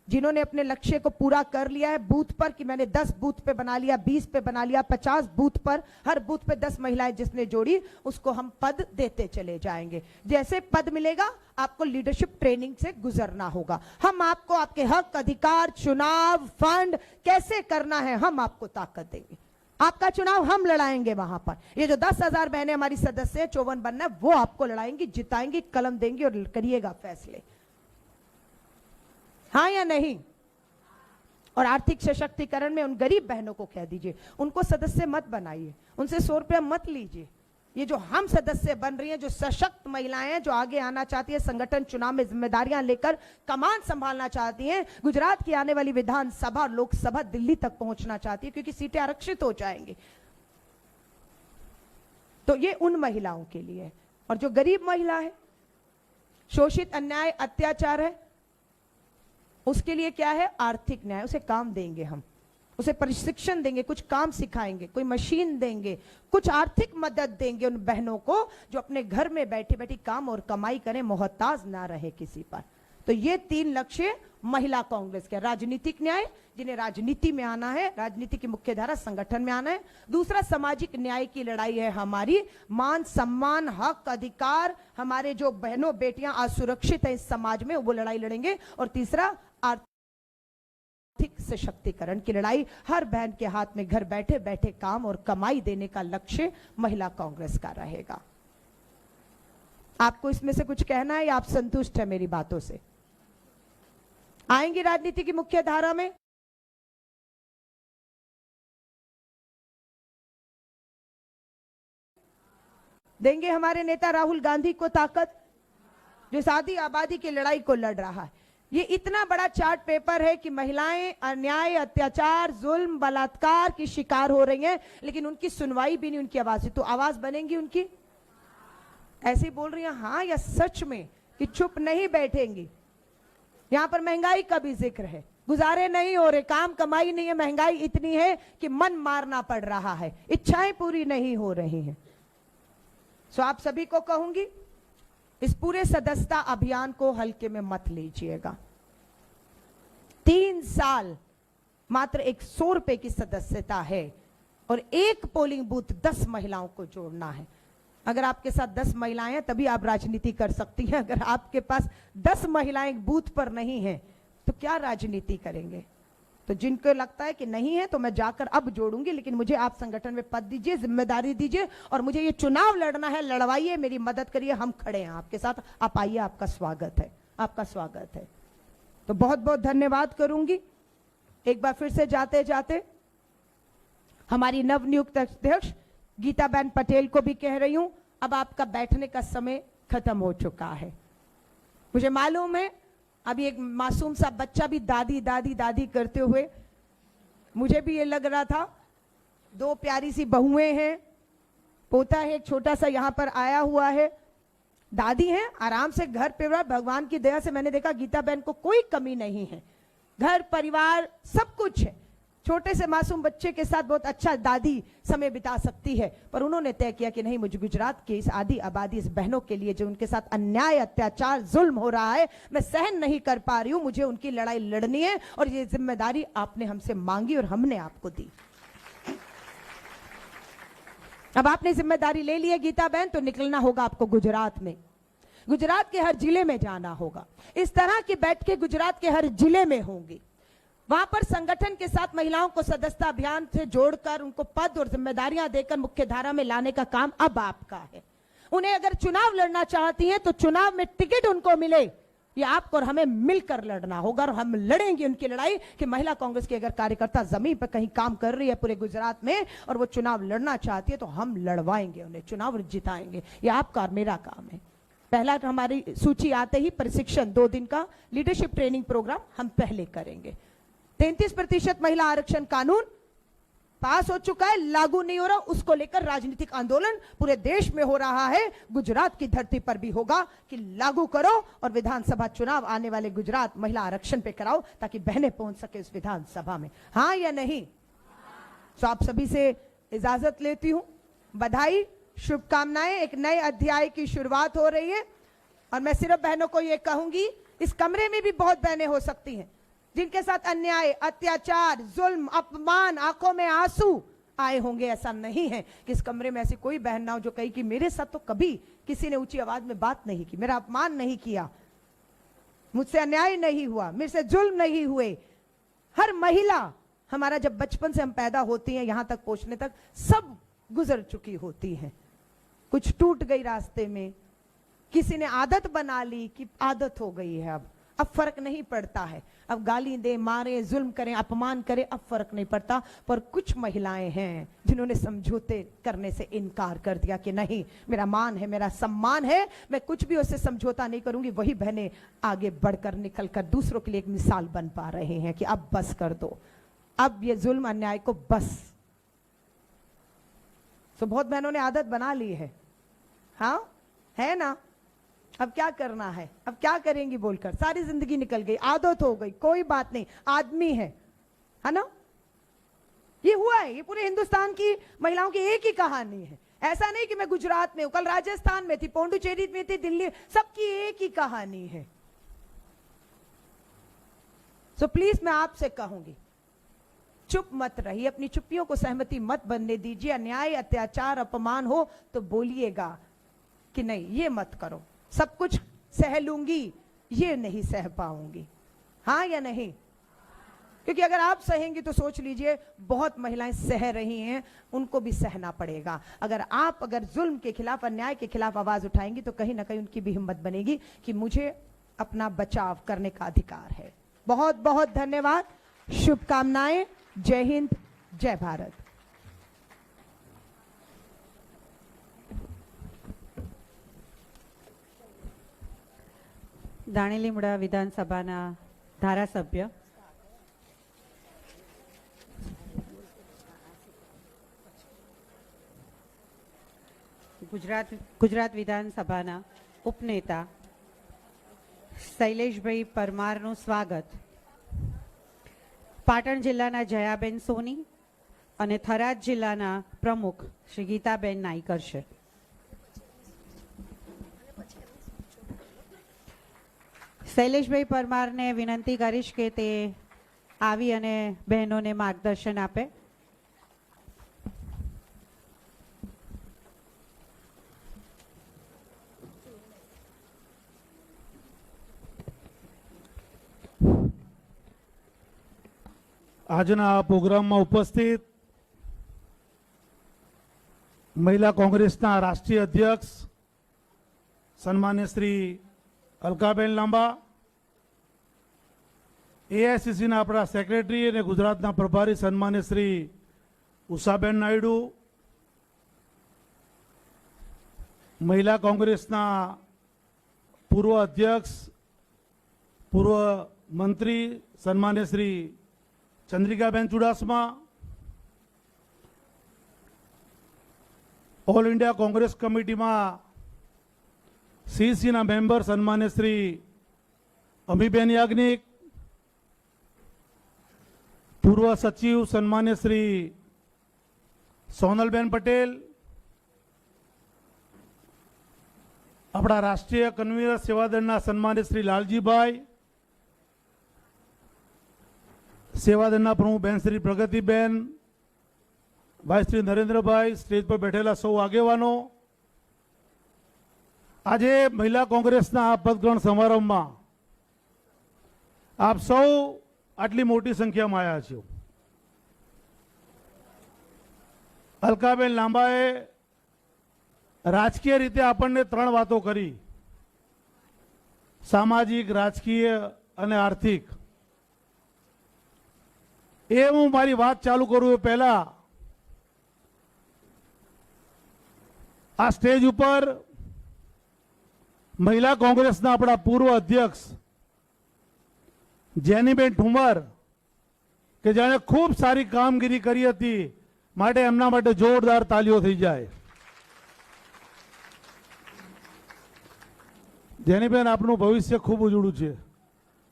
जिन्होंने अपने लक्ष्य को पूरा कर लिया है बूथ पर, कि मैंने 10 बूथ पे बना लिया, 20 पे बना लिया, 50 बूथ पर, हर बूथ पे 10 महिलाएं जिसने जोड़ी, उसको हम पद देते चले जाएंगे। जैसे पद मिलेगा आपको लीडरशिप ट्रेनिंग से गुजरना होगा। हम आपको आपके हक, अधिकार, चुनाव, फंड कैसे करना है हम आपको ताकत देंगे। आपका चुनाव हम लड़ाएंगे वहां पर। ये जो 10,000 बहनें हमारी सदस्य है, 54 बनना है, वो आपको लड़ाएंगी, जिताएंगी, कलम देंगी और करिएगा फैसले, हाँ या नहीं। और आर्थिक सशक्तिकरण में उन गरीब बहनों को कह दीजिए, उनको सदस्य मत बनाइए, उनसे 100 रुपया मत लीजिए। ये जो हम सदस्य बन रही हैं, जो सशक्त महिलाएं हैं, जो आगे आना चाहती है, संगठन चुनाव में जिम्मेदारियां लेकर कमान संभालना चाहती हैं, गुजरात की आने वाली विधानसभा, लोकसभा, दिल्ली तक पहुंचना चाहती है, क्योंकि सीटें आरक्षित हो जाएंगी। तो ये उन महिलाओं के लिए है। और जो गरीब महिला है, शोषित, अन्याय, अत्याचार है, उसके लिए क्या है? आर्थिक न्याय। उसे काम देंगे हम, उसे प्रशिक्षण देंगे, कुछ काम सिखाएंगे, कोई मशीन देंगे, कुछ आर्थिक मदद देंगे उन बहनों को जो अपने घर में बैठी बैठी काम और कमाई करें, मोहताज ना रहे किसी पर। तो ये 3 लक्ष्य महिला कांग्रेस के। राजनीतिक न्याय, जिन्हें राजनीति में आना है, राजनीति की मुख्य धारा संगठन में आना है। दूसरा, सामाजिक न्याय की लड़ाई है हमारी, मान सम्मान, हक, अधिकार, हमारे जो बहनों बेटियां असुरक्षित है इस समाज में, वो लड़ाई लड़ेंगे। और तीसरा, आर्थिक सशक्तिकरण की लड़ाई। हर बहन के हाथ में घर बैठे बैठे काम और कमाई देने का लक्ष्य महिला कांग्रेस का रहेगा। आपको इसमें से कुछ कहना है या आप संतुष्ट है मेरी बातों से? आएंगी राजनीति की मुख्य धारा में? देंगे हमारे नेता राहुल गांधी को ताकत, जो शादी आबादी की लड़ाई को लड़ रहा है। ये इतना बड़ा चार्ट पेपर है कि महिलाएं अन्याय, अत्याचार, जुल्म, बलात्कार की शिकार हो रही हैं, लेकिन उनकी सुनवाई भी नहीं, उनकी आवाज। तो आवाज बनेंगी उनकी? ऐसे ही बोल रही हैं हाँ या सच में कि चुप नहीं बैठेंगी? यहां पर महंगाई का भी जिक्र है, गुजारे नहीं हो रहे, काम कमाई नहीं है, महंगाई इतनी है कि मन मारना पड़ रहा है, इच्छाएं पूरी नहीं हो रही हैं। सो आप सभी को कहूंगी, इस पूरे सदस्यता अभियान को हल्के में मत लीजिएगा। 3 साल मात्र 100 रुपए की सदस्यता है और एक पोलिंग बूथ 10 महिलाओं को जोड़ना है। अगर आपके साथ 10 महिलाएं हैं तभी आप राजनीति कर सकती हैं। अगर आपके पास 10 महिलाएं बूथ पर नहीं हैं तो क्या राजनीति करेंगे? तो जिनको लगता है कि नहीं है तो मैं जाकर अब जोड़ूंगी, लेकिन मुझे आप संगठन में पद दीजिए, जिम्मेदारी दीजिए और मुझे ये चुनाव लड़ना है, लड़वाइए, मेरी मदद करिए, हम खड़े हैं आपके साथ, आप आइए, आपका स्वागत है, आपका स्वागत है। तो बहुत बहुत धन्यवाद करूंगी। एक बार फिर से जाते जाते हमारी नवनियुक्त अध्यक्ष गीताबेन पटेल को भी कह रही हूं, अब आपका बैठने का समय खत्म हो चुका है। मुझे मालूम है अभी एक मासूम सा बच्चा भी दादी दादी दादी करते हुए, मुझे भी ये लग रहा था, 2 प्यारी सी बहुएं हैं, पोता है एक छोटा सा यहाँ पर आया हुआ है, दादी हैं, आराम से घर परिवार, भगवान की दया से मैंने देखा गीताबेन को कोई कमी नहीं है, घर परिवार सब कुछ है। छोटे से मासूम बच्चे के साथ बहुत अच्छा दादी समय बिता सकती है, पर उन्होंने तय किया कि नहीं, मुझे गुजरात के इस आदि आबादी, इस बहनों के लिए जो उनके साथ अन्याय, अत्याचार, जुल्म हो रहा है, मैं सहन नहीं कर पा रही हूं, मुझे उनकी लड़ाई लड़नी है और ये जिम्मेदारी आपने हमसे मांगी और हमने आपको दी। अब आपने जिम्मेदारी ले ली है गीता बहन, तो निकलना होगा आपको गुजरात में, गुजरात के हर जिले में जाना होगा। इस तरह की बैठकें गुजरात के हर जिले में होंगी। वहां पर संगठन के साथ महिलाओं को सदस्यता अभियान से जोड़कर उनको पद और जिम्मेदारियां देकर मुख्य धारा में लाने का काम अब आपका है। उन्हें अगर चुनाव लड़ना चाहती हैं तो चुनाव में टिकट उनको मिले, ये आपको और हमें मिलकर लड़ना होगा और हम लड़ेंगे उनकी लड़ाई कि महिला कांग्रेस की अगर कार्यकर्ता जमीन पर कहीं काम कर रही है पूरे गुजरात में और वो चुनाव लड़ना चाहती है तो हम लड़वाएंगे उन्हें, चुनाव जिताएंगे। ये आपका और मेरा काम है। पहला हमारी सूची आते ही प्रशिक्षण 2 दिन का लीडरशिप ट्रेनिंग प्रोग्राम हम पहले करेंगे। 33% महिला आरक्षण कानून पास हो चुका है, लागू नहीं हो रहा, उसको लेकर राजनीतिक आंदोलन पूरे देश में हो रहा है, गुजरात की धरती पर भी होगा कि लागू करो और विधानसभा चुनाव आने वाले गुजरात महिला आरक्षण पे कराओ ताकि बहनें पहुंच सके उस विधानसभा में, हाँ या नहीं? तो आप सभी से इजाजत लेती हूं, बधाई, शुभकामनाएं। एक नए अध्याय की शुरुआत हो रही है और मैं सिर्फ बहनों को यह कहूंगी, इस कमरे में भी बहुत बहनें हो सकती हैं जिनके साथ अन्याय, अत्याचार, जुल्म, अपमान, आंखों में आंसू आए होंगे। ऐसा नहीं है कि इस कमरे में ऐसी कोई बहन ना हो जो कही कि मेरे साथ तो कभी किसी ने ऊंची आवाज में बात नहीं की, मेरा अपमान नहीं किया, मुझसे अन्याय नहीं हुआ, मेरे से जुल्म नहीं हुए। हर महिला हमारा जब बचपन से हम पैदा होती हैं यहाँ तक पहुंचने तक सब गुजर चुकी होती हैं। कुछ टूट गई रास्ते में, किसी ने आदत बना ली कि आदत हो गई है, अब फर्क नहीं पड़ता है। अब गाली दे, मारे, जुल्म करें, अपमान करें, अब फर्क नहीं पड़ता। पर कुछ महिलाएं हैं जिन्होंने समझौते करने से इनकार कर दिया कि नहीं, मेरा मान है, मेरा सम्मान है, मैं कुछ भी उससे समझौता नहीं करूंगी। वही बहनें आगे बढ़कर निकलकर दूसरों के लिए एक मिसाल बन पा रहे हैं कि अब बस कर दो, अब ये जुल्म अन्याय को बस। तो बहुत बहनों ने आदत बना ली है, हाँ है ना। अब क्या करना है, अब क्या करेंगी बोलकर सारी जिंदगी निकल गई, आदत हो गई, कोई बात नहीं, आदमी है ना। ये हुआ है, ये पूरे हिंदुस्तान की महिलाओं की एक ही कहानी है। ऐसा नहीं कि मैं गुजरात में हूं, कल राजस्थान में थी, पौंडुचेरी में थी, दिल्ली, सबकी एक ही कहानी है। सो प्लीज मैं आपसे कहूंगी, चुप मत रहिए, अपनी चुप्पियों को सहमति मत बनने दीजिए। अन्याय, अत्याचार, अपमान हो तो बोलिएगा कि नहीं ये मत करो, सब कुछ सह लूंगी, ये नहीं सह पाऊंगी, हाँ या नहीं। क्योंकि अगर आप सहेंगी तो सोच लीजिए बहुत महिलाएं सह रही हैं, उनको भी सहना पड़ेगा। अगर जुल्म के खिलाफ, अन्याय के खिलाफ आवाज उठाएंगी तो कहीं ना कहीं उनकी भी हिम्मत बनेगी कि मुझे अपना बचाव करने का अधिकार है। बहुत बहुत धन्यवाद, शुभकामनाएं, जय हिंद, जय भारत। દાણીલીમડા વિધાનસભાના ધારાસભ્ય ગુજરાત વિધાનસભાના ઉપનેતા શૈલેષભાઈ પરમારનું સ્વાગત પાટણ જિલ્લાના જયાબેન સોની અને થરાદ જિલ્લાના પ્રમુખ શ્રી ગીતાબેન નાઈ કરશે। શૈલેષભાઈ પરમારને વિનંતી કરીશ કે તે આવી અને બહેનોને માર્ગદર્શન આપે। આજના આ પ્રોગ્રામમાં ઉપસ્થિત મહિલા કોંગ્રેસના રાષ્ટ્રીય અધ્યક્ષ સન્માન્ય શ્રી અલકાબેન લાંબા, એઆઈસીસીના આપણા સેક્રેટરી અને ગુજરાતના પ્રભારી સન્માન્ય શ્રી ઉષાબેન નાયડુ, મહિલા કોંગ્રેસના પૂર્વ અધ્યક્ષ, પૂર્વ મંત્રી સન્માન્ય શ્રી ચંદ્રિકાબેન ચુડાસમા, ઓલ ઇન્ડિયા કોંગ્રેસ કમિટીમાં सीसीना मेंबर सन्मान्य श्री अमीबेन याज्ञिक, पूर्व सचिव सन्मान्य श्री सोनलबेन पटेल, अपना राष्ट्रीय कन्वीनर सेवादळना सन्मान्य श्री लालजी भाई, सेवादळना प्रमुख बेन श्री प्रगतिबेन, भाई श्री नरेंद्र भाई, स्टेज पर बैठेला सौ आगेवानो, आज महिला कांग्रेसना आ पदग्रहण समारंभमां आप सौ आटली मोटी संख्या में आया छो। अलकाबेन लांबाए राजकीय रीते आपने त्रण वातो करी, सामाजिक, राजकीय अने आर्थिक। ए हूँ मारी बात चालू करूँ पहला आ स्टेज पर महिला कांग्रेसना अपना पूर्व अध्यक्ष जेनीबेन ठुमर के जाने खूब सारी कामगीरी करी थी, माटे एमना माटे जोरदार तालियों थी जाए। जेनीबेन आपनु भविष्य खूब उजळुं छे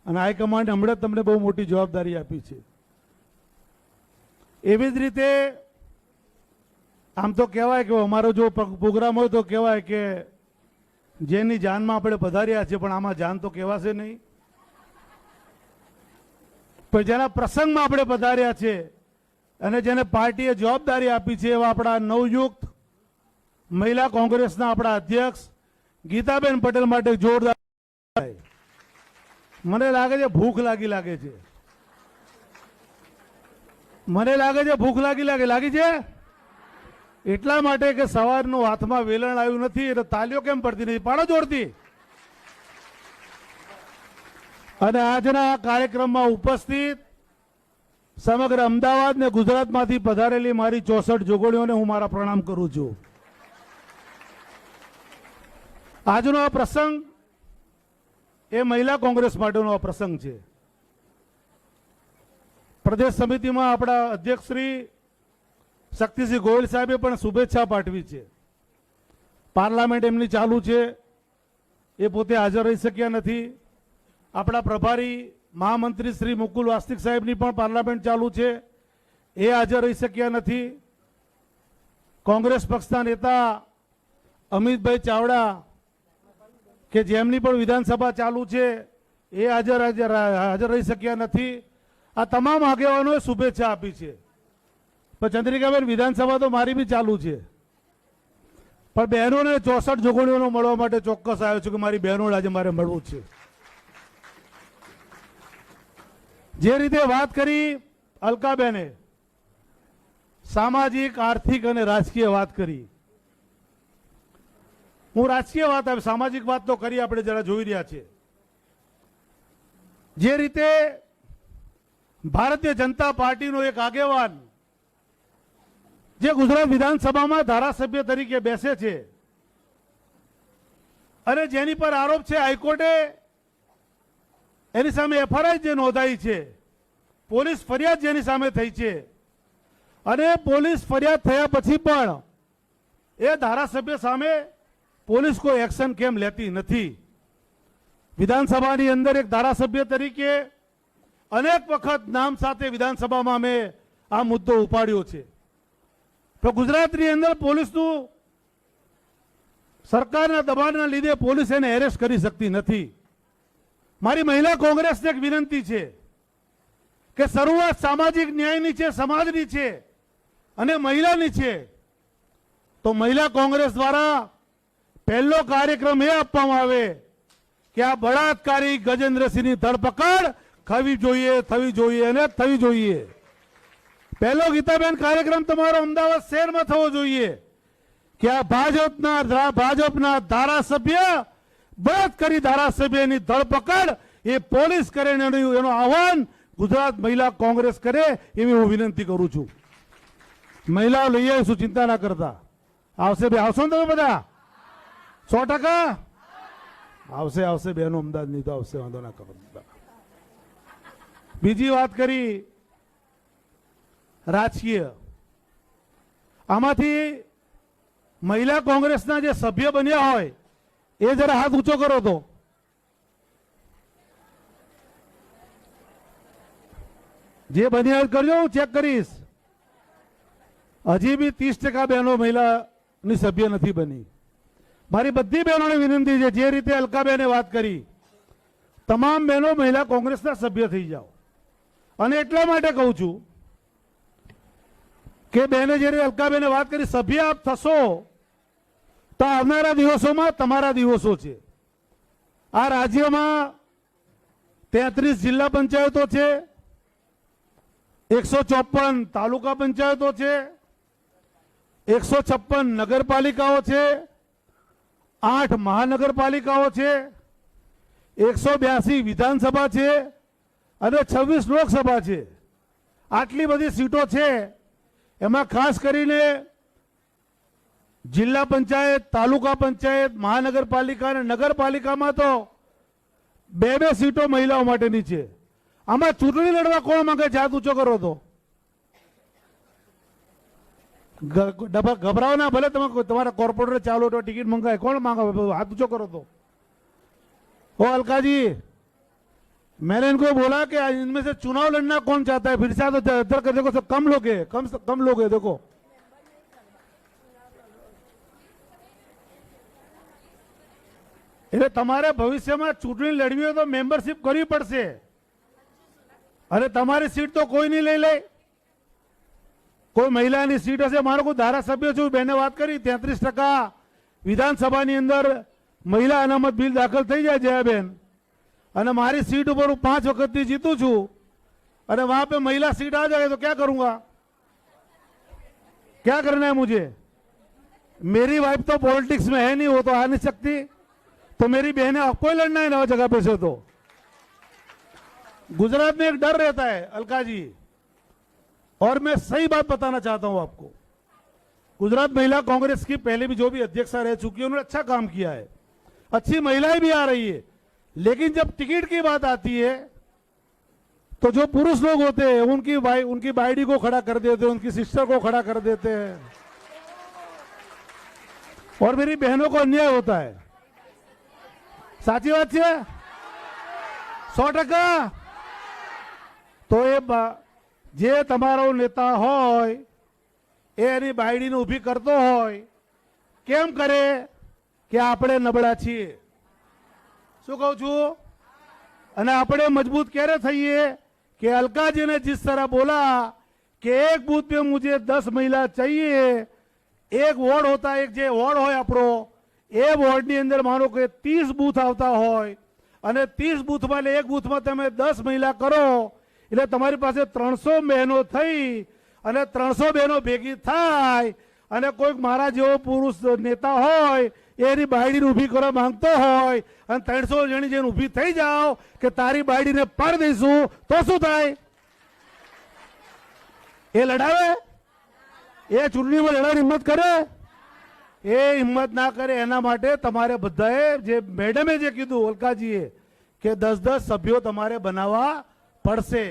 अने हाईकमांड हमणे तमने बहु मोटी जवाबदारी आपी छे। एवी ज रीते आम तो कहेवाय के अमारो जो प्रोग्राम होय तो कहेवाय के जेनी जान में आपणे पधार्या छे, पण आमां जान तो कहेवाशे नहीं। पण जेना प्रसंग में आपणे पधार्या छे अने जेने पार्टीए जवाबदारी आपी छे एवा आपणा नवयुक्त महिला कांग्रेसना आपणा अध्यक्ष गीताबेन पटेल माटे जोरदार। मने लागे छे भूख लागे छे। મને લાગે છે ભૂખ લાગી છે એટલા માટે કે સવારનું હાથમાં વેલણ આવ્યું નથી એટલે તાલીઓ કેમ પડતી નથી? પાડો જોરથી. અને આજના આ કાર્યક્રમમાં ઉપસ્થિત સમગ્ર અમદાવાદ ને ગુજરાતમાંથી પધારેલી મારી 64 જોગણીઓને હું મારા પ્રણામ કરું છું. આજનો આ પ્રસંગ એ મહિલા કોંગ્રેસ માટેનો આ પ્રસંગ છે. પ્રદેશ સમિતિમાં આપણા અધ્યક્ષ શ્રી શક્તિસિંહ ગોયલ સાહેબે પણ શુભેચ્છા પાઠવી છે. પાર્લામેન્ટ એમની ચાલુ છે, એ પોતે હાજર રહી શક્યા નથી. આપણા પ્રભારી મહામંત્રી શ્રી મુકુલ વાસ્તિક સાહેબની પણ પાર્લામેન્ટ ચાલુ છે, એ હાજર રહી શક્યા નથી. કોંગ્રેસ પક્ષના નેતા અમિતભાઈ ચાવડા કે જેમની પણ વિધાનસભા ચાલુ છે એ હાજર રહી શક્યા નથી. આ તમામ આગેવાનોએ શુભેચ્છા આપી છે. પણ ચંદ્રિકાબેન, વિધાનસભા તો મારી બી ચાલુ છે, પણ બહેનોને 64 જોગણીઓનો મળવા માટે ચોક્કસ આવ્યો છું કે મારી બહેનોને આજે મારે મળવું છે. જે રીતે વાત કરી અલકાબેને, સામાજિક, આર્થિક અને રાજકીય વાત કરી. હું રાજકીય વાત આવે, સામાજિક વાત તો કરી આપણે જરા જોઈ રહ્યા છે. જે રીતે ભારતીય જનતા પાર્ટીનો એક આગેવાન જે ગુજરાત વિધાનસભામાં ધારાસભ્ય તરીકે બેસે છે અને જેની પર આરોપ છે હાઈકોર્ટે એની સામે એફઆઈઆર જે નોંધાઈ છે, પોલીસ ફરિયાદ જેની સામે થઈ છે, અને પોલીસ ફરિયાદ થયા પછી પણ એ ધારાસભ્ય સામે પોલીસ કોઈ એક્શન કેમ લેતી નથી? વિધાનસભાની અંદર એક ધારાસભ્ય તરીકે અનેક વખત નામ સાથે વિધાનસભામાં અમે આ મુદ્દો ઉપાડ્યો છે. તો ગુજરાતની અંદર પોલીસનું સરકારના દબાણના લીધે પોલીસ એને એરેસ્ટ કરી શકતી નથી. મારી મહિલા કોંગ્રેસને એક વિનંતી છે કે શરૂઆત સામાજિક ન્યાયની છે, સમાજની છે અને મહિલાની છે. તો મહિલા કોંગ્રેસ દ્વારા પહેલો કાર્યક્રમ એ આપવામાં આવે કે આ બળાત્કારી ગજેન્દ્રસિંહની ધરપકડ થવી જોઈએ અને થવી જોઈએ. પહેલો ગીતાબેન કાર્યક્રમ તમારો અમદાવાદ શહેરમાં થવો જોઈએ કે આ ભાજપના ધારાસભ્ય, બળાત્કારી ધારાસભ્યની ધરપકડ એ પોલીસ કરે, એનું આહવાન ગુજરાત મહિલા કોંગ્રેસ કરે એવી હું વિનંતી કરું છું. મહિલાઓ લઈ આવીશું, ચિંતા ના કરતા. આવશે ને તમે બધા? 100% આવશે બહેનો અમદાવાદની તો આવશે, વાંધો ના કરો. બીજી વાત કરી રાજકીય. આમાંથી મહિલા કોંગ્રેસના જે સભ્ય બન્યા હોય એ જરા હાથ ઊંચો કરો. તો જે બન્યા કરજો, હું ચેક કરીશ. હજી બી 30% બહેનો મહિલાની સભ્ય નથી બની. મારી બધી બહેનોને વિનંતી છે, જે રીતે અલકાબેને વાત કરી, તમામ બહેનો મહિલા કોંગ્રેસના સભ્ય થઈ જાઓ. અને એટલા માટે કહું છું કે બેને જે અલકાબેને વાત કરી, સભ્ય આપ થશો તો આવનારા દિવસોમાં તમારા દિવસો છે. આ રાજ્યમાં 33 જિલ્લા પંચાયતો છે, 154 તાલુકા પંચાયતો છે, 156 નગરપાલિકાઓ છે, 8 મહાનગરપાલિકાઓ છે, 182 વિધાનસભા છે અને 26 લોકસભા છે. આટલી બધી સીટો છે. એમાં ખાસ કરીને જિલ્લા પંચાયત, તાલુકા પંચાયત, મહાનગરપાલિકા અને નગરપાલિકામાં તો 2 સીટો મહિલાઓ માટેની છે. આમાં ચૂંટણી લડવા કોણ માંગે છે? હાથ ઊંચો કરો. તો ગભરાવો ના, ભલે તમે તમારા કોર્પોરેટર ચાલો તો ટિકિટ મંગાવે, કોણ માંગે? હાથ ઊંચો કરો. તો ओ अलका जी, मैंने इनको बोला कि इनमें से चुनाव लड़ना कौन चाहता है? फिर से तो इधर कर देखो, सब कम लोग हैं, कम लोग हैं. देखो એટલે તમારે ભવિષ્યમાં ચૂંટણી લડવી હોય તો મેમ્બરશિપ કરવી પડશે. અને તમારી સીટ તો કોઈ નહીં લઈ લે. કોઈ મહિલાની સીટ હશે. મારો કોઈ ધારાસભ્ય છું, બેને વાત કરી 33% વિધાનસભાની અંદર મહિલા અનામત બિલ દાખલ થઈ જાય જયાબેન, અને મારી સીટ ઉપર હું 5 વખતથી જીતું છું अरे वहां पे महिला सीट आ जाए तो क्या करूंगा? क्या करना है मुझे? मेरी वाइफ तो पॉलिटिक्स में है नहीं, वो तो आ नहीं सकती, तो मेरी बहनें आपको ही लड़ना है ना जगह पे से। तो गुजरात में एक डर रहता है अलका जी, और मैं सही बात बताना चाहता हूं आपको। गुजरात महिला कांग्रेस की पहले भी जो भी अध्यक्षा रह चुकी है उन्होंने अच्छा काम किया है, अच्छी महिलाएं भी आ रही है, लेकिन जब टिकट की बात आती है तो जो पुरुष लोग होते हैं उनकी बाइडी को खड़ा कर देते हैं, उनकी सिस्टर को खड़ा कर देते हैं, और मेरी बहनों को अन्याय होता है। साची बात है 100%। तो ये जे તમારો નેતા હોય એ એની બાયડીને ઊભી કરતો હોય, કેમ કરે કે આપણે નબળા છીએ? શું કહું છું? અને આપણે મજબૂત ક્યારે થઈએ कि अलका जी ने जिस तरह बोला कि एक बूथ पे मुझे 10 महिला चाहिए, एक वोर्ड होता है, एक जे वोर्ड होय आपरो, ए वोर्ड ની અંદર માનો કે 30 બૂથ આવતા હોય અને 30 બૂથમાં એક બૂથમાં તમે 10 મહિલા કરો એટલે તમારી પાસે 300 બહેનો થઈ અને 300 બહેનો ભેગી થાય અને કોઈક મારા જેવો પુરુષ નેતા હોય એની બાયડીને ઊભી કરવા માંગતો હોય અને 300 જણી જેને ઊભી થઈ જાઓ કે તારી બાયડીને પાડી દઈશું તો શું થાય? એ લડાવે? એ ચૂંટણીમાં લડવાની હિંમત કરે? એ હિંમત ના કરે। એના માટે તમારે બધાએ જે મેડમે જે કીધું અલકાજીએ કે 10-10 સભ્યો તમારે બનાવવા પડશે।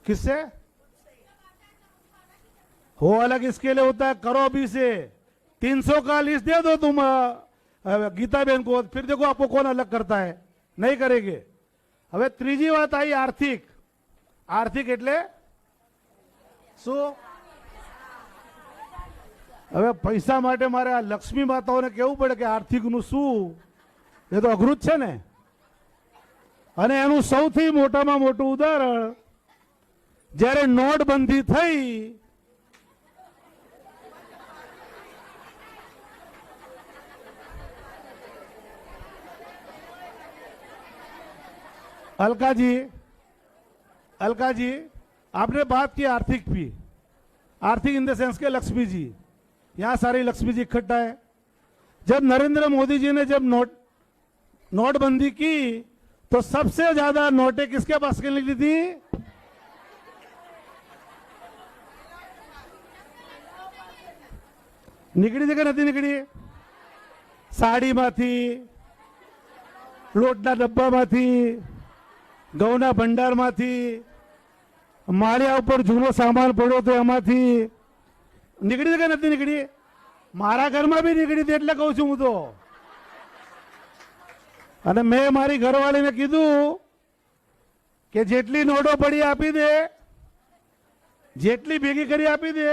किससे हो अलग इसके लिए होता है, करो अभी से 300 का लिस्ट दे दो तुम गीता बहन को, फिर देखो आपको कौन अलग करता है। नहीं करेंगे। હવે ત્રીજી વાત आई आर्थिक। आर्थिक એટલે શું? હવે પૈસા માટે મારે આ લક્ષ્મી માતાઓને કહેવું પડે કે આર્થિકનું શું? એ તો અઘરું જ છે ને। અને એનું સૌથી મોટામાં મોટું ઉદાહરણ જ્યારે નોટબંધી થઈ, अलका जी आपने बात की आर्थिक भी, आर्थिक इन द सेंस के लक्ष्मी जी, यहां सारी लक्ष्मी जी इकट्ठा है। जब नरेंद्र मोदी जी ने जब नोटबंदी की तो सबसे ज्यादा नोटें किसके पास के निकली थी? निकली थी कि नहीं निकली? साड़ी माथी, लोटना डब्बा माथी, घऊना भंडार माथी, माळिया ઉપર જૂનો સામાન પડ્યો તો એમાંથી નીકળી કે નથી નીકળી? મારા ઘરમાં બી નીકળી હતી એટલે કહું છું હું તો। અને મેં મારી ઘરવાળીને કીધું કે જેટલી નોટો પડી આપી દે, જેટલી ભેગી કરી આપી દે,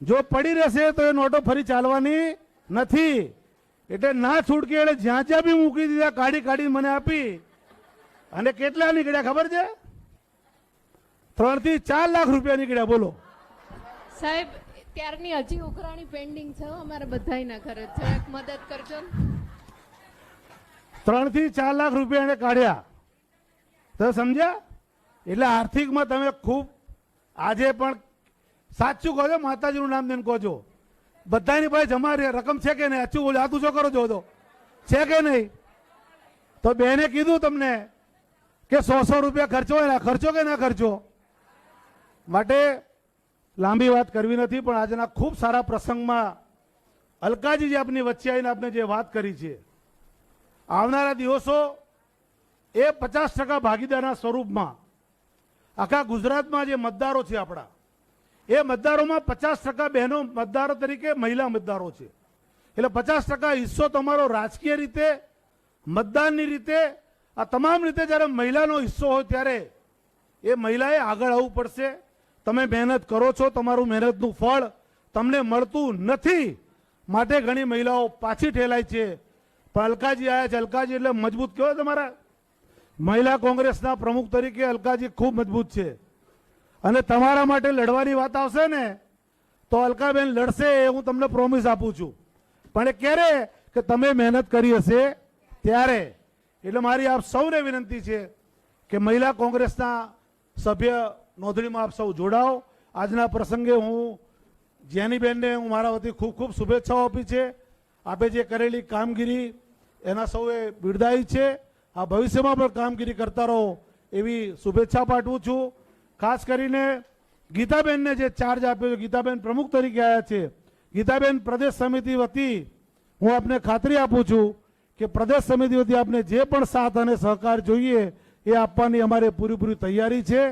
જો પડી રહેશે તો એ નોટો ફરી ચાલવાની નથી। એટલે ના છૂટકે એટલે જ્યાં જ્યાં બી મૂકી દીધા કાઢી કાઢી મને આપી। અને કેટલા નીકળ્યા ખબર છે? 3 થી 4 લાખ રૂપિયા નીકળ્યા। બોલો સાહેબ, ત્યારની હજી ઉઘરાણી પેન્ડિંગ છે અમારા બધાયના ઘરે, જરાક મદદ કરજો ને। 3 થી 4 લાખ રૂપિયા એને કાઢ્યા। તો સમજ્યા? એટલે આર્થિકમાં તમે ખૂબ આજે પણ સાચું કહો છો, માતાજીનું નામ દઈને કહો છો, બધાની પાસે જમા રકમ છે કે નહીં? સાચું બોલો, આ તું શું કરો છો તો છે કે નહીં? તો બેને કીધું તમને કે 100 રૂપિયા ખર્ચો હોય, ખર્ચો કે ના ખર્ચો? માટે લાંબી વાત કરવી નથી, પણ આજના ખૂબ સારા પ્રસંગમાં અલકાજી જે આપની વચ્ચે આવીને આપને જે વાત કરી છે, આવનારા દિવસો એ 50% ભાગીદારના સ્વરૂપમાં આખા ગુજરાતમાં જે મતદારો છે આપણા, એ મતદારોમાં 50% બહેનો મતદારો તરીકે મહિલા મતદારો છે। એટલે 50% હિસ્સો તમારો રાજકીય રીતે, મતદાનની રીતે, આ તમામ રીતે જ્યારે મહિલાનો હિસ્સો હોય ત્યારે એ મહિલાએ આગળ આવવું પડશે। તમે મહેનત કરો છો, તમારું મહેનતનું ફળ તમને મળતું નથી, માટે ઘણી મહિલાઓ પાછી ઠેલાય છે। પણ અલકાજી આવ્યા છે। અલકાજી એટલે મજબૂત કહેવાય। તમારા મહિલા કોંગ્રેસના પ્રમુખ તરીકે અલકાજી ખૂબ મજબૂત છે। અને તમારા માટે લડવાની વાત આવશે ને તો અલકાબેન લડશે, હું તમને પ્રોમિસ આપું છું। પણ એ ક્યારે? કે તમે મહેનત કરી હશે ત્યારે। એટલે મારી આપ સૌને વિનંતી છે કે કે મહિલા કોંગ્રેસના સભ્ય નોંધણીમાં આપ સૌ જોડાઓ. આજના પ્રસંગે હું જેનીબેનને હું મારા વતી ખૂબ ખૂબ શુભેચ્છાઓ આપી છે. આપે જે કરેલી કામગીરી એના સૌએ બિરદાવી છે. આ ભવિષ્યમાં પણ કામગીરી કરતા રહો એવી શુભેચ્છા પાઠવું છું. ખાસ કરીને ગીતાબેનને જે ચાર્જ આપ્યો છે, ગીતાબેન પ્રમુખ તરીકે આવ્યા છે. ગીતાબેન પ્રદેશ સમિતિ વતી હું આપને ખાતરી આપું છું કે પ્રદેશ સમિતિ વતી આપને જે પણ સાથ અને સહકાર જોઈએ એ આપવાની અમારે પૂરેપૂરી તૈયારી છે.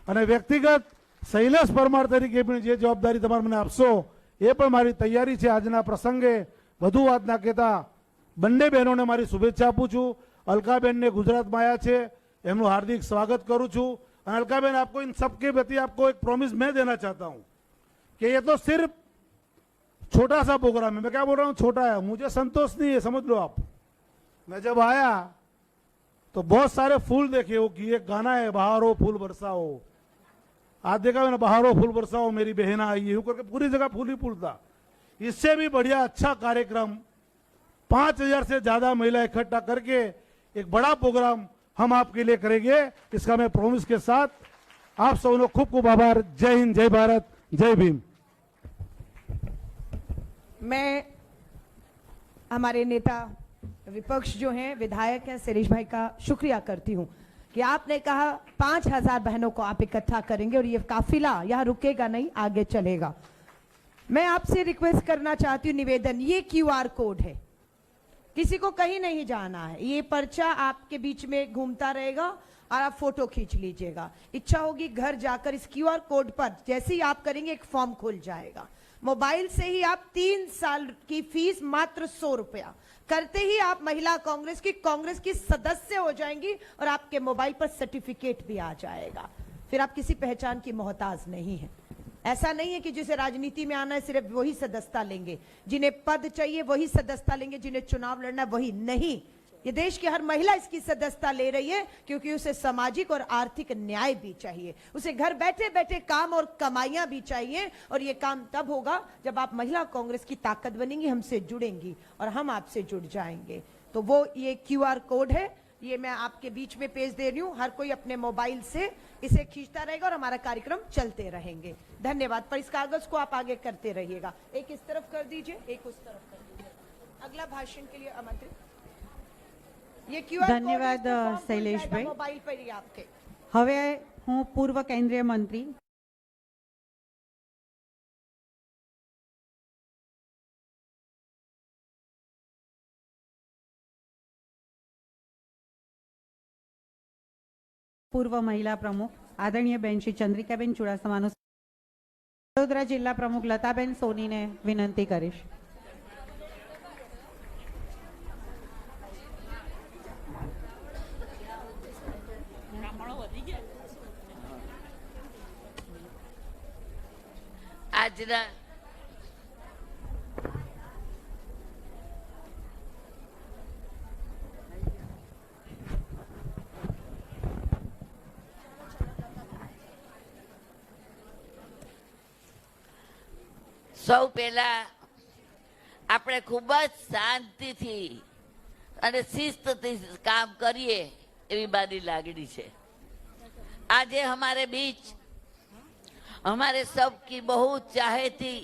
અને વ્યક્તિગત શૈલેષ પરમાર તરીકે પણ જે જવાબદારી તમારે મને આપશો એ પણ મારી તૈયારી છે. આજના પ્રસંગે વધુ વાત ના કહેતા બંને બહેનોને મારી શુભેચ્છા આપું છું. अलकाबेन गुजरात में आया है, एमનું हार्दिक स्वागत करूँ छूँ. अलकाबेन आपको इन सबके प्रति आपको एक प्रॉमिस मैं देना चाहता हूँ कि ये तो सिर्फ छोटा सा प्रोग्राम है. मैं क्या बोल रहा हूँ छोटा है, मुझे संतोष नहीं है, समझ लो आप. मैं जब आया तो बहुत सारे फूल देखे हो कि एक गाना है बहारो फूल बरसाओ. आज देखा मैंने बहारो फूल बरसाओ मेरी बहन आई है करके पूरी जगह फूल ही फूल था. इससे भी बढ़िया अच्छा कार्यक्रम 5000 से ज्यादा महिला इकट्ठा करके एक बड़ा प्रोग्राम हम आपके लिए करेंगे. इसका मैं प्रॉमिस के साथ आप सबको खूब खूब आभार. जय हिंद, जय भारत, जय भीम. मैं हमारे नेता विपक्ष जो हैं, विधायक हैं, शैलेश भाई का शुक्रिया करती हूं कि आपने कहा 5000 बहनों को आप इकट्ठा करेंगे और ये काफिला यहाँ रुकेगा नहीं, आगे चलेगा. मैं आपसे रिक्वेस्ट करना चाहती हूँ, निवेदन, ये क्यूआर कोड है, किसी को कहीं नहीं जाना है. ये पर्चा आपके बीच में घूमता रहेगा और आप फोटो खींच लीजिएगा. इच्छा होगी घर जाकर इस क्यूआर कोड पर जैसे ही आप करेंगे एक फॉर्म खुल जाएगा. मोबाइल से ही आप 3 साल की फीस मात्र 100 रुपया करते ही आप महिला कांग्रेस की सदस्य हो जाएंगी और आपके मोबाइल पर सर्टिफिकेट भी आ जाएगा. फिर आप किसी पहचान की मोहताज नहीं है. ऐसा नहीं है कि जिसे राजनीति में आना है सिर्फ वही सदस्यता लेंगे, जिन्हें पद चाहिए वही सदस्यता लेंगे, जिन्हें चुनाव लड़ना है वही नहीं. ये देश की हर महिला इसकी सदस्यता ले रही है क्योंकि उसे सामाजिक और आर्थिक न्याय भी चाहिए, उसे घर बैठे बैठे काम और कमाइयां भी चाहिए. और ये काम तब होगा जब आप महिला कांग्रेस की ताकत बनेंगी, हमसे जुड़ेंगी और हम आपसे जुड़ जाएंगे. तो वो ये क्यूआर कोड है, ये मैं आपके बीच में पेश दे रही हूं. हर कोई अपने मोबाइल से इसे खींचता रहेगा और हमारा कार्यक्रम चलते रहेंगे. धन्यवाद. पर इस कागज को आप आगे करते रहिएगा. एक इस तरफ कर दीजिए, एक उस तरफ कर दीजिए. अगला भाषण के लिए आमंत्रित. ये क्यूआर कोड धन्यवाद शैलेश भाई. मोबाइल पर ही आपके. હવે હું પૂર્વ કેન્દ્રીય મંત્રી પૂર્વ મહિલા પ્રમુખ આદરણીય બેન શ્રી ચંદ્રિકાબેન ચુડાસમાનું વડોદરા જિલ્લા પ્રમુખ લતાબેન સોનીને વિનંતી કરીશ. આજના સૌ પહેલા આપણે ખૂબ જ શાંતિથી અને શિસ્તથી કામ કરીએ એવી મારી લાગણી છે. આજે हमारे बीच हमारे सबकी बहुत चाहे थी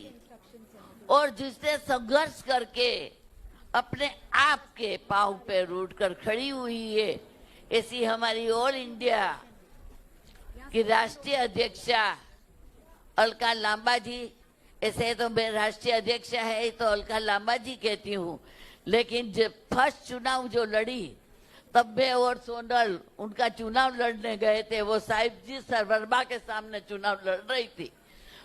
और जिसने संघर्ष करके अपने आप के पांव पे रूट कर खड़ी हुई है, ऐसी हमारी ऑल इंडिया की राष्ट्रीय अध्यक्षा अलका लांबा जी. ऐसे तो मैं राष्ट्रीय अध्यक्षा है तो अलका लांबा जी कहती हूँ, लेकिन जब फर्स्ट चुनाव जो लड़ी तब मैं और सोनल उनका चुनाव लड़ने गए थे. वो साहिब जी सरवर्मा के सामने चुनाव लड़ रही थी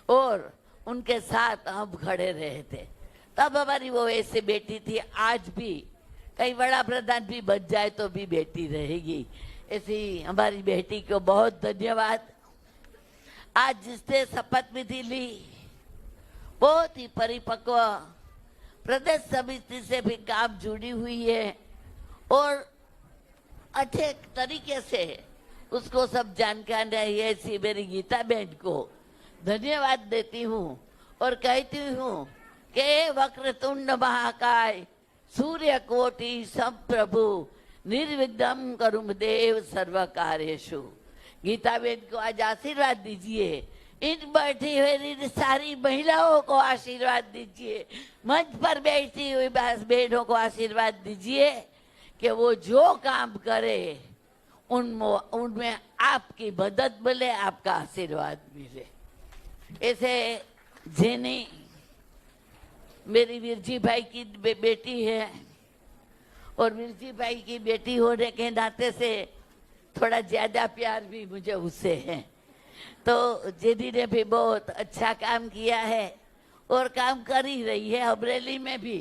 और उनके साथ हम खड़े रहे थे. तब हमारी वो ऐसे बेटी थी. आज भी कई बड़ा प्रधान भी बन जाए तो भी बेटी रहेगी. ऐसी हमारी बेटी को बहुत धन्यवाद. आज जिसने शपथ विधि ली बहुत ही परिपक्व प्रदेश समिति से भी काम जुड़ी हुई है और अच्छे तरीके से उसको सब जानकारी है. ऐसी मेरी गीता बहन को धन्यवाद देती हूँ और कहती हूँ कि वक्रतुंड महाकाय सूर्य कोटि समप्रभु निर्विघ्नं करुमदेव सर्व कार्येषु। गीताबेन को आज आशीर्वाद दीजिए, इन बैठी हुई सारी महिलाओं को आशीर्वाद दीजिए, मंच पर बैठी हुई बहनों को आशीर्वाद दीजिए कि वो जो काम करे उनमें आपकी मदद मिले, आपका आशीर्वाद मिले। ऐसे जेनी मेरी विरजी भाई की बेटी है और विरजी भाई की बेटी होने के नाते से थोड़ा ज्यादा प्यार भी मुझे उससे है। तो जेनी ने भी बहुत अच्छा काम किया है और काम कर ही रही है अमरेली में भी।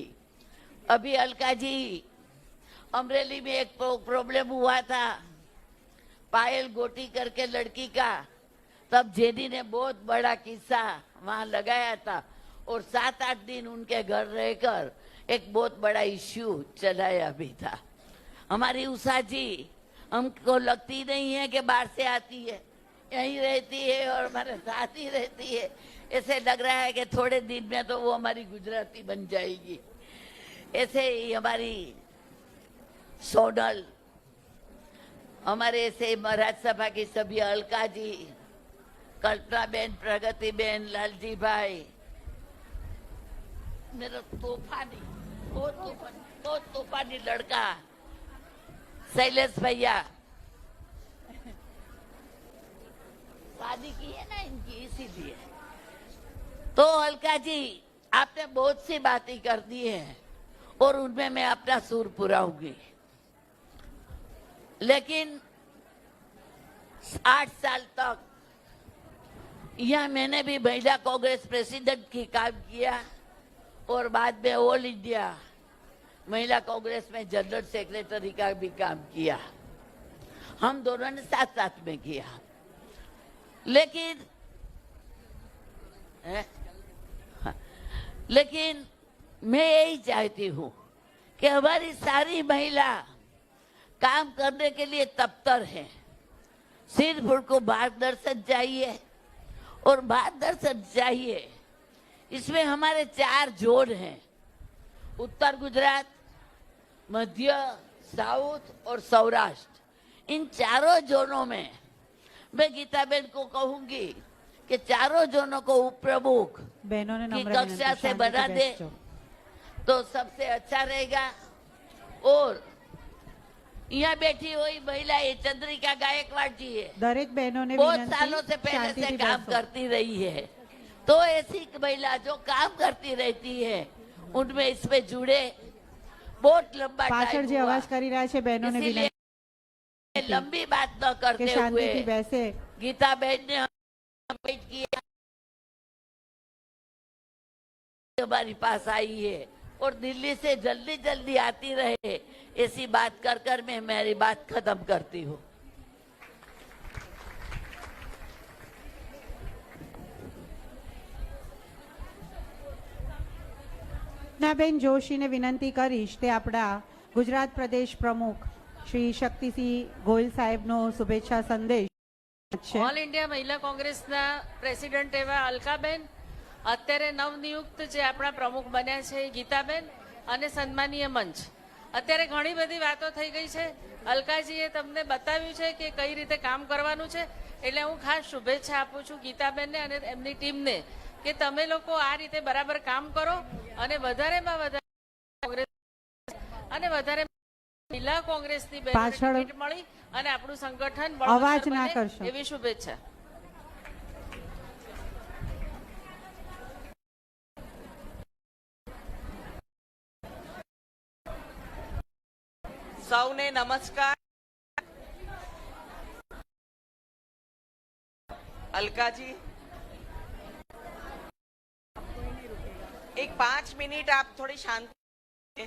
अभी अलका जी अमरेली में एक प्रॉब्लम हुआ था पायल गोटी करके लड़की का, तब जेडी ने बहुत बड़ा किस्सा वहां लगाया था और 7-8 दिन उनके घर रहकर एक बहुत बड़ा इश्यू चलाया भी था। हमारी उषा जी हमको लगती नहीं है कि बाहर से आती है, यहीं रहती है और हमारे साथ ही रहती है। ऐसे लग रहा है कि थोड़े दिन में तो वो हमारी गुजराती बन जाएगी। ऐसे ही हमारी सोनल, हमारे ऐसे राज्यसभा की सभी अलका जी, कल्पना बेन, प्रगति बेन, लालजी भाई, मेरा तूफानी बहुत तूफानी लड़का शैलेश भैया, शादी की है ना इनकी इसीलिए। तो अलका जी आपने बहुत सी बातें कर दी है और उनमें मैं अपना सुर पुराऊंगी, लेकिन 8 साल तक यह मैंने भी महिला कांग्रेस प्रेसिडेंट की काम किया और बाद में ऑल इंडिया महिला कांग्रेस में जनरल सेक्रेटरी का भी काम किया। हम दोनों ने साथ साथ में किया। लेकिन मैं यही चाहती हूँ कि हमारी सारी महिला काम करने के लिए तत्पर है, सिर्फ उनको मार्गदर्शन चाहिए और मार्गदर्शन चाहिए। इसमें हमारे 4 जोन हैं, उत्तर गुजरात, मध्य, साउथ और सौराष्ट्र। इन चारों जोनों में मैं गीताबेन को कहूंगी कि चारों जोनों को उप प्रमुख बहनों ने की नम्र कक्षा विनंती, से शांति बना से दे बैठो। तो सबसे अच्छा रहेगा। और यहाँ बैठी हुई महिला ये चंद्रिका गायकवाड़ जी है, दरेक बहनों ने बहुत विनंती, सालों से पहले शांति से से काम बैठो। करती रही है। तो ऐसी महिला जो काम करती रहती है उनमें इसमें जुड़े बहुत लंबा પાછળ टाइम જે हुआ। અવાજ કરી રહ્યા છે બહેનોને इसीलिए વિનંતી लंबी बात न કે करते हुए શાંતિથી બેસે। गीता बहन ने वेट किया, हमारी पास आई है और दिल्ली से जल्दी जल्दी आती रहे, ऐसी बात कर कर मैं मेरी बात खत्म करती हूँ। બેન જોશીને વિનંતી કરીશ તે આપણા ગુજરાત પ્રદેશ પ્રમુખ શ્રી શક્તિસિંહ ગોયલ સાહેબનો શુભેચ્છા સંદેશ છે। ઓલ ઇન્ડિયા મહિલા કોંગ્રેસના પ્રેસિડેન્ટ એવા અલકાબેન, અત્યારે નવનિયુક્ત જે આપણા પ્રમુખ બન્યા છે ગીતાબેન અને સન્માનીય મંચ, અત્યારે ઘણી બધી વાતો થઈ ગઈ છે। અલકાજીએ તમને બતાવ્યું છે કે કઈ રીતે કામ કરવાનું છે, એટલે હું ખાસ શુભેચ્છા આપું છું ગીતાબેનને અને એમની ટીમને કે તમે લોકો આ રીતે બરાબર કામ કરો અને વધારેમાં વધારે કોંગ્રેસ અને વધારે મહિલા કોંગ્રેસની પાછળ ટિકિટ મળી અને આપણું સંગઠન અવાજ બળવત્તર ના બને કરશો। એવી શુભેચ્છા। સૌને નમસ્કાર। अलकाजी एक 5 मिनट आप थोड़ी शांति।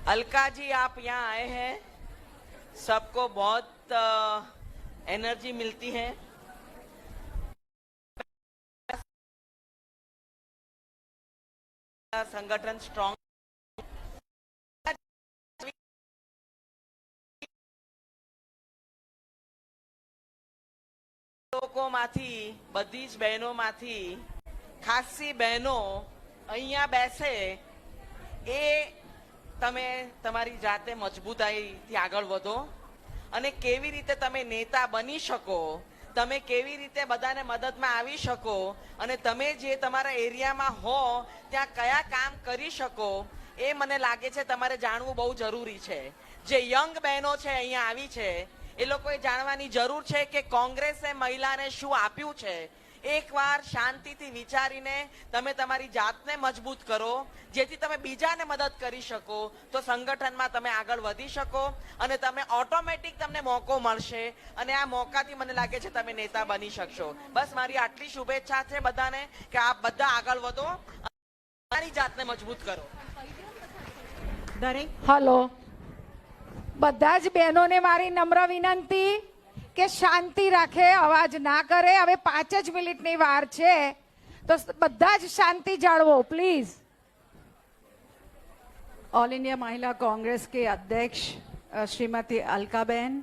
अलका जी आप यहाँ आए हैं, सबको बहुत एनर्जी मिलती है। संगठन स्ट्रांग લોકોમાંથી બધી જ બહેનોમાંથી ખાસી બહેનો અહીંયા બેસે એ તમે તમારી જાતે મજબૂતાઈથી આગળ વધો અને કેવી રીતે તમે નેતા બની શકો, તમે કેવી રીતે બધાને મદદમાં આવી શકો અને તમે જે તમારા એરિયામાં હો ત્યાં કયા કામ કરી શકો એ મને લાગે છે તમારે જાણવું બહુ જરૂરી છે. જે યંગ બહેનો છે અહીંયા આવી છે એ લોકોએ જાણવાની જરૂર છે કે કોંગ્રેસે મહિલાને શું આપ્યું છે. એકવાર શાંતિથી વિચારીને તમે તમારી જાતને મજબૂત કરો જેથી તમે બીજાને મદદ કરી શકો તો સંગઠનમાં તમે આગળ વધી શકો અને તમે ઓટોમેટિક તમને મોકો મળશે અને આ મોકાથી મને લાગે છે તમે નેતા બની શકશો. બસ મારી આટલી શુભેચ્છા છે બધાને કે આપ બધા આગળ વધો, તમારી જાતને મજબૂત કરો. દરેક હલો, બધા જ બહેનોને મારી નમ્ર વિનંતી કે શાંતિ રાખે, અવાજ ના કરે. હવે 5 જ મિનિટની વાર છે તો બધા જ શાંતિ જાળવો પ્લીઝ. ऑल इंडिया महिला कांग्रेस के अध्यक्ष श्रीमती अलकाबेन,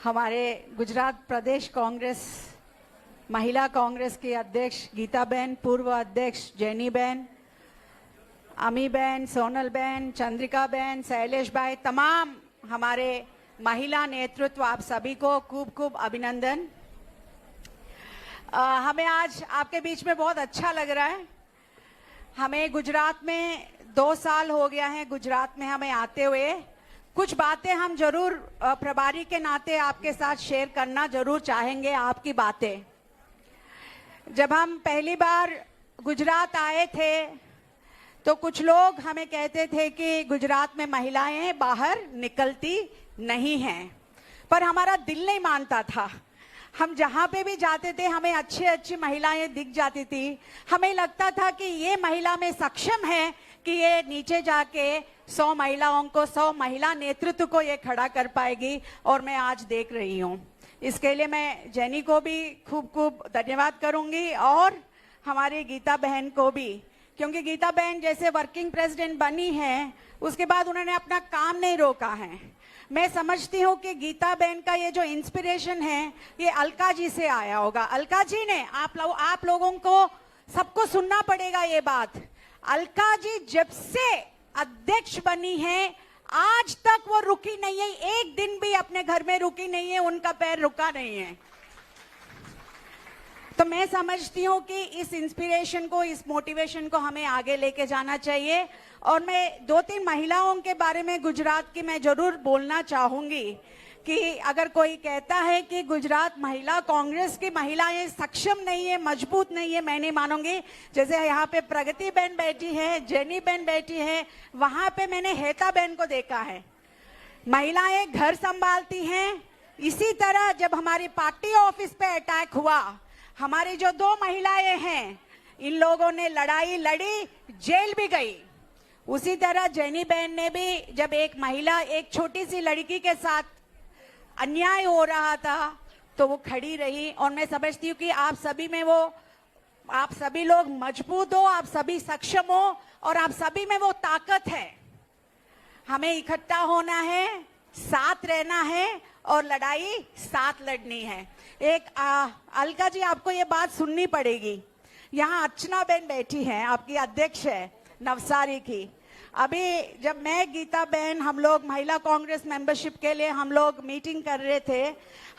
हमारे गुजरात प्रदेश कांग्रेस महिला कांग्रेस के अध्यक्ष गीताबेन, पूर्व अध्यक्ष जैनीबेन, अमीबेन, सोनलबेन, चंद्रिकाबेन, शैलेश भाई, तमाम हमारे महिला नेतृत्व, आप सभी को खूब खूब अभिनंदन. हमें आज आपके बीच में बहुत अच्छा लग रहा है. हमें गुजरात में 2 साल हो गया है गुजरात में हमें आते हुए. कुछ बातें हम जरूर प्रभारी के नाते आपके साथ शेयर करना जरूर चाहेंगे. आपकी बातें, जब हम पहली बार गुजरात आए थे तो कुछ लोग हमें कहते थे कि गुजरात में महिलाएं बाहर निकलती नहीं हैं, पर हमारा दिल नहीं मानता था. हम जहां पे भी जाते थे हमें अच्छी अच्छी महिलाएं दिख जाती थी. हमें लगता था कि ये महिला में सक्षम है कि ये नीचे जाके 100 महिलाओं को, 100 महिला नेतृत्व को ये खड़ा कर पाएगी. और मैं आज देख रही हूँ. इसके लिए मैं जैनी को भी खूब खूब धन्यवाद करूंगी और हमारी गीता बहन को भी, क्योंकि गीता बहन जैसे वर्किंग प्रेसिडेंट बनी है उसके बाद उन्होंने अपना काम नहीं रोका है. मैं समझती हूँ कि गीता बहन का ये जो इंस्पिरेशन है ये अलका जी से आया होगा. अलका जी ने आप लोगों को सबको सुनना पड़ेगा ये बात. अलका जी जब से अध्यक्ष बनी है आज तक वो रुकी नहीं है, एक दिन भी अपने घर में रुकी नहीं है, उनका पैर रुका नहीं है. तो मैं समझती हूँ कि इस इंस्पिरेशन को, इस मोटिवेशन को हमें आगे लेके जाना चाहिए. और मैं 2-3 महिलाओं के बारे में गुजरात की मैं जरूर बोलना चाहूंगी कि अगर कोई कहता है कि गुजरात महिला कांग्रेस की महिलाएं सक्षम नहीं है, मजबूत नहीं है, मैं नहीं मानूंगी. जैसे यहाँ पे प्रगति बहन बैठी है, जेनी बहन बैठी है, वहां पे मैंने हेता बहन को देखा है. महिलाएं घर संभालती हैं. इसी तरह जब हमारी पार्टी ऑफिस पे अटैक हुआ, हमारी जो 2 महिलाएं हैं इन लोगों ने लड़ाई लड़ी, जेल भी गई. उसी तरह जैनी बहन ने भी, जब एक महिला एक छोटी सी लड़की के साथ अन्याय हो रहा था तो वो खड़ी रही. और मैं समझती हूँ कि आप सभी में वो, आप सभी लोग मजबूत हो, आप सभी सक्षम हो और आप सभी में वो ताकत है. हमें इकट्ठा होना है, साथ रहना है और लड़ाई साथ लड़नी है. एक अलका जी, आपको ये बात सुननी पड़ेगी. यहाँ अर्चना बहन बैठी हैं, आपकी अध्यक्ष है नवसारी की. अभी जब मैं, गीता बहन, हम लोग महिला कांग्रेस मेंबरशिप के लिए हम लोग मीटिंग कर रहे थे,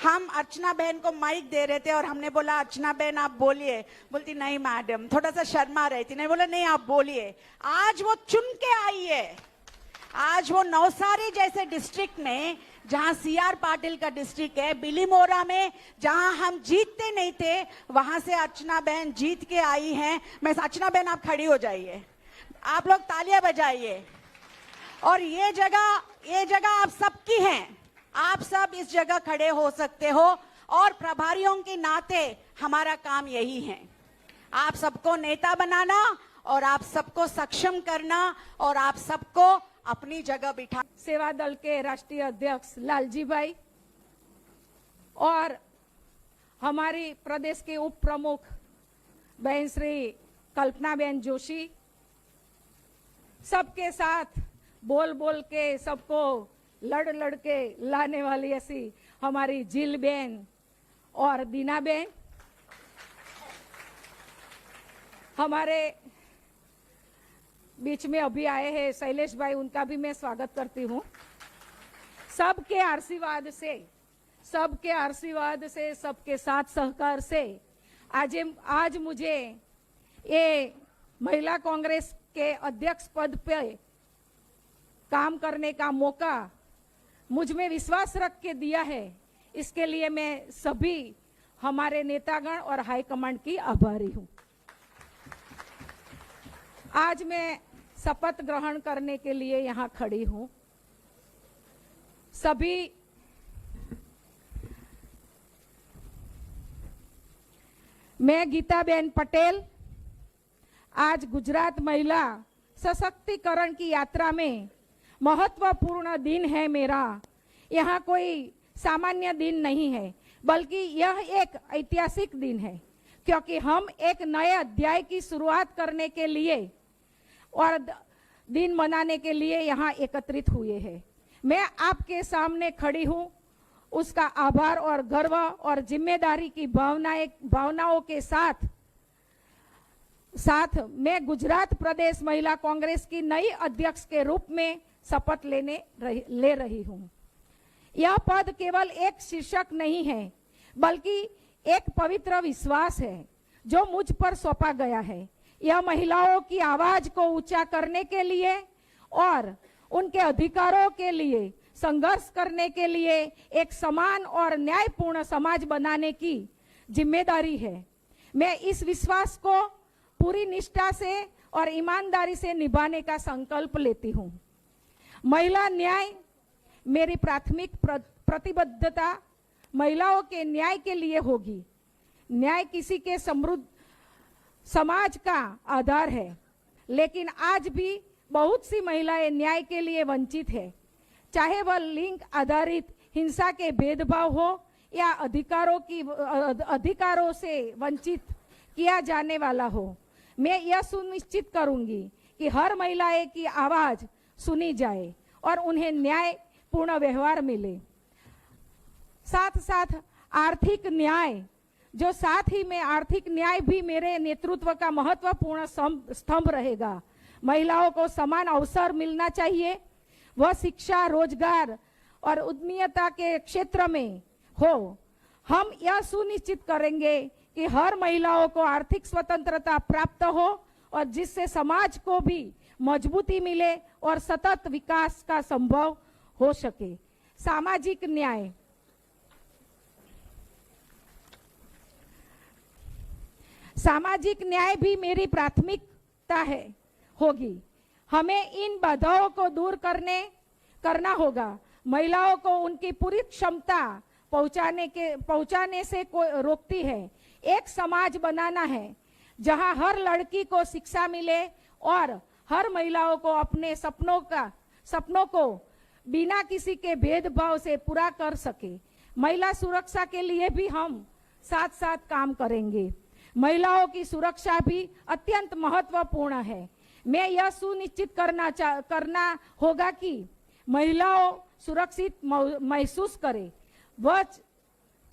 हम अर्चना बहन को माइक दे रहे थे और हमने बोला अर्चना बहन आप बोलिए. बोलती नहीं मैडम, थोड़ा सा शर्मा रही थी. नहीं, बोला नहीं आप बोलिए. आज वो चुन के आई है. आज वो नवसारी जैसे डिस्ट्रिक्ट में, जहां CR पाटिल का डिस्ट्रिक्ट है, बिलीमोरा में, जहां हम जीतते नहीं थे, वहां से अर्चना बहन जीत के आई हैं. मैं, अर्चना बहन आप खड़ी हो जाइए, आप लोग तालियां बजाइए. और ये जगह आप सबकी है. आप सब इस जगह खड़े हो सकते हो और प्रभारियों के नाते हमारा काम यही है, आप सबको नेता बनाना और आप सबको सक्षम करना और आप सबको अपनी जगह बिठा. सेवा दल के राष्ट्रीय अध्यक्ष लालजी भाई और हमारी प्रदेश के उप प्रमुख बहन श्री कल्पना बहन जोशी, सबके साथ बोल बोल के, सबको लड़ लड़ के लाने वाली ऐसी हमारी जिल बहन और दीनाबेन, हमारे बीच में अभी आए हैं शैलेश भाई, उनका भी मैं स्वागत करती हूँ। सबके आशीर्वाद से, सबके साथ सहकार से आज मुझे ये महिला कांग्रेस के अध्यक्ष पद पे काम करने का मौका मुझ में विश्वास रख के दिया है। इसके लिए मैं सभी हमारे नेतागण और हाईकमांड की आभारी हूँ। आज मैं शपथ ग्रहण करने के लिए यहाँ खड़ी हूँ। सभी मैं गीताबेन पटेल आज गुजरात महिला सशक्तिकरण की यात्रा में महत्वपूर्ण दिन है मेरा। यहाँ कोई सामान्य दिन नहीं है, बल्कि यह एक ऐतिहासिक दिन है, क्योंकि हम एक नए अध्याय की शुरुआत करने के लिए और दिन मनाने के लिए यहाँ एकत्रित हुए हैं। मैं आपके सामने खड़ी हूँ, उसका आभार और गर्व और जिम्मेदारी की भावनाओं के साथ मैं गुजरात प्रदेश महिला कांग्रेस की नई अध्यक्ष के रूप में शपथ ले रही हूँ। यह पद केवल एक शीर्षक नहीं है, बल्कि एक पवित्र विश्वास है जो मुझ पर सौंपा गया है। यह महिलाओं की आवाज को ऊंचा करने के लिए और उनके अधिकारों के लिए संघर्ष करने के लिए एक समान और न्यायपूर्ण समाज बनाने की जिम्मेदारी है। मैं इस विश्वास को पूरी निष्ठा से और ईमानदारी से निभाने का संकल्प लेती हूँ। महिला न्याय मेरी प्राथमिक प्रतिबद्धता महिलाओं के न्याय के लिए होगी। न्याय किसी के समृद्ध समाज का आधार है, लेकिन आज भी बहुत सी महिलाएं न्याय के लिए वंचित है, चाहे वह लिंग आधारित हिंसा के भेदभाव हो या अधिकारों से वंचित किया जाने वाला हो। मैं यह सुनिश्चित करूंगी कि हर महिलाएं की आवाज सुनी जाए और उन्हें न्यायपूर्ण व्यवहार मिले। साथ साथ आर्थिक न्याय, जो साथ ही में आर्थिक न्याय भी मेरे नेतृत्व का महत्वपूर्ण स्तंभ रहेगा। महिलाओं को समान अवसर मिलना चाहिए, वह शिक्षा, रोजगार और उद्यमिता के क्षेत्र में हो। हम यह सुनिश्चित करेंगे कि हर महिलाओं को आर्थिक स्वतंत्रता प्राप्त हो और जिससे समाज को भी मजबूती मिले और सतत विकास का संभव हो सके। सामाजिक न्याय, सामाजिक न्याय भी मेरी प्राथमिकता होगी। हमें इन बाधाओं को दूर करना होगा। महिलाओं को उनकी पूरी क्षमता पहुंचाने से रोकती है। एक समाज बनाना है जहां हर लड़की को शिक्षा मिले और हर महिलाओं को अपने सपनों को बिना किसी के भेदभाव से पूरा कर सके। महिला सुरक्षा के लिए भी हम साथ साथ काम करेंगे। महिलाओं की सुरक्षा भी अत्यंत महत्वपूर्ण है। मैं यह सुनिश्चित करना होगा कि महिलाओं सुरक्षित महसूस करे, वह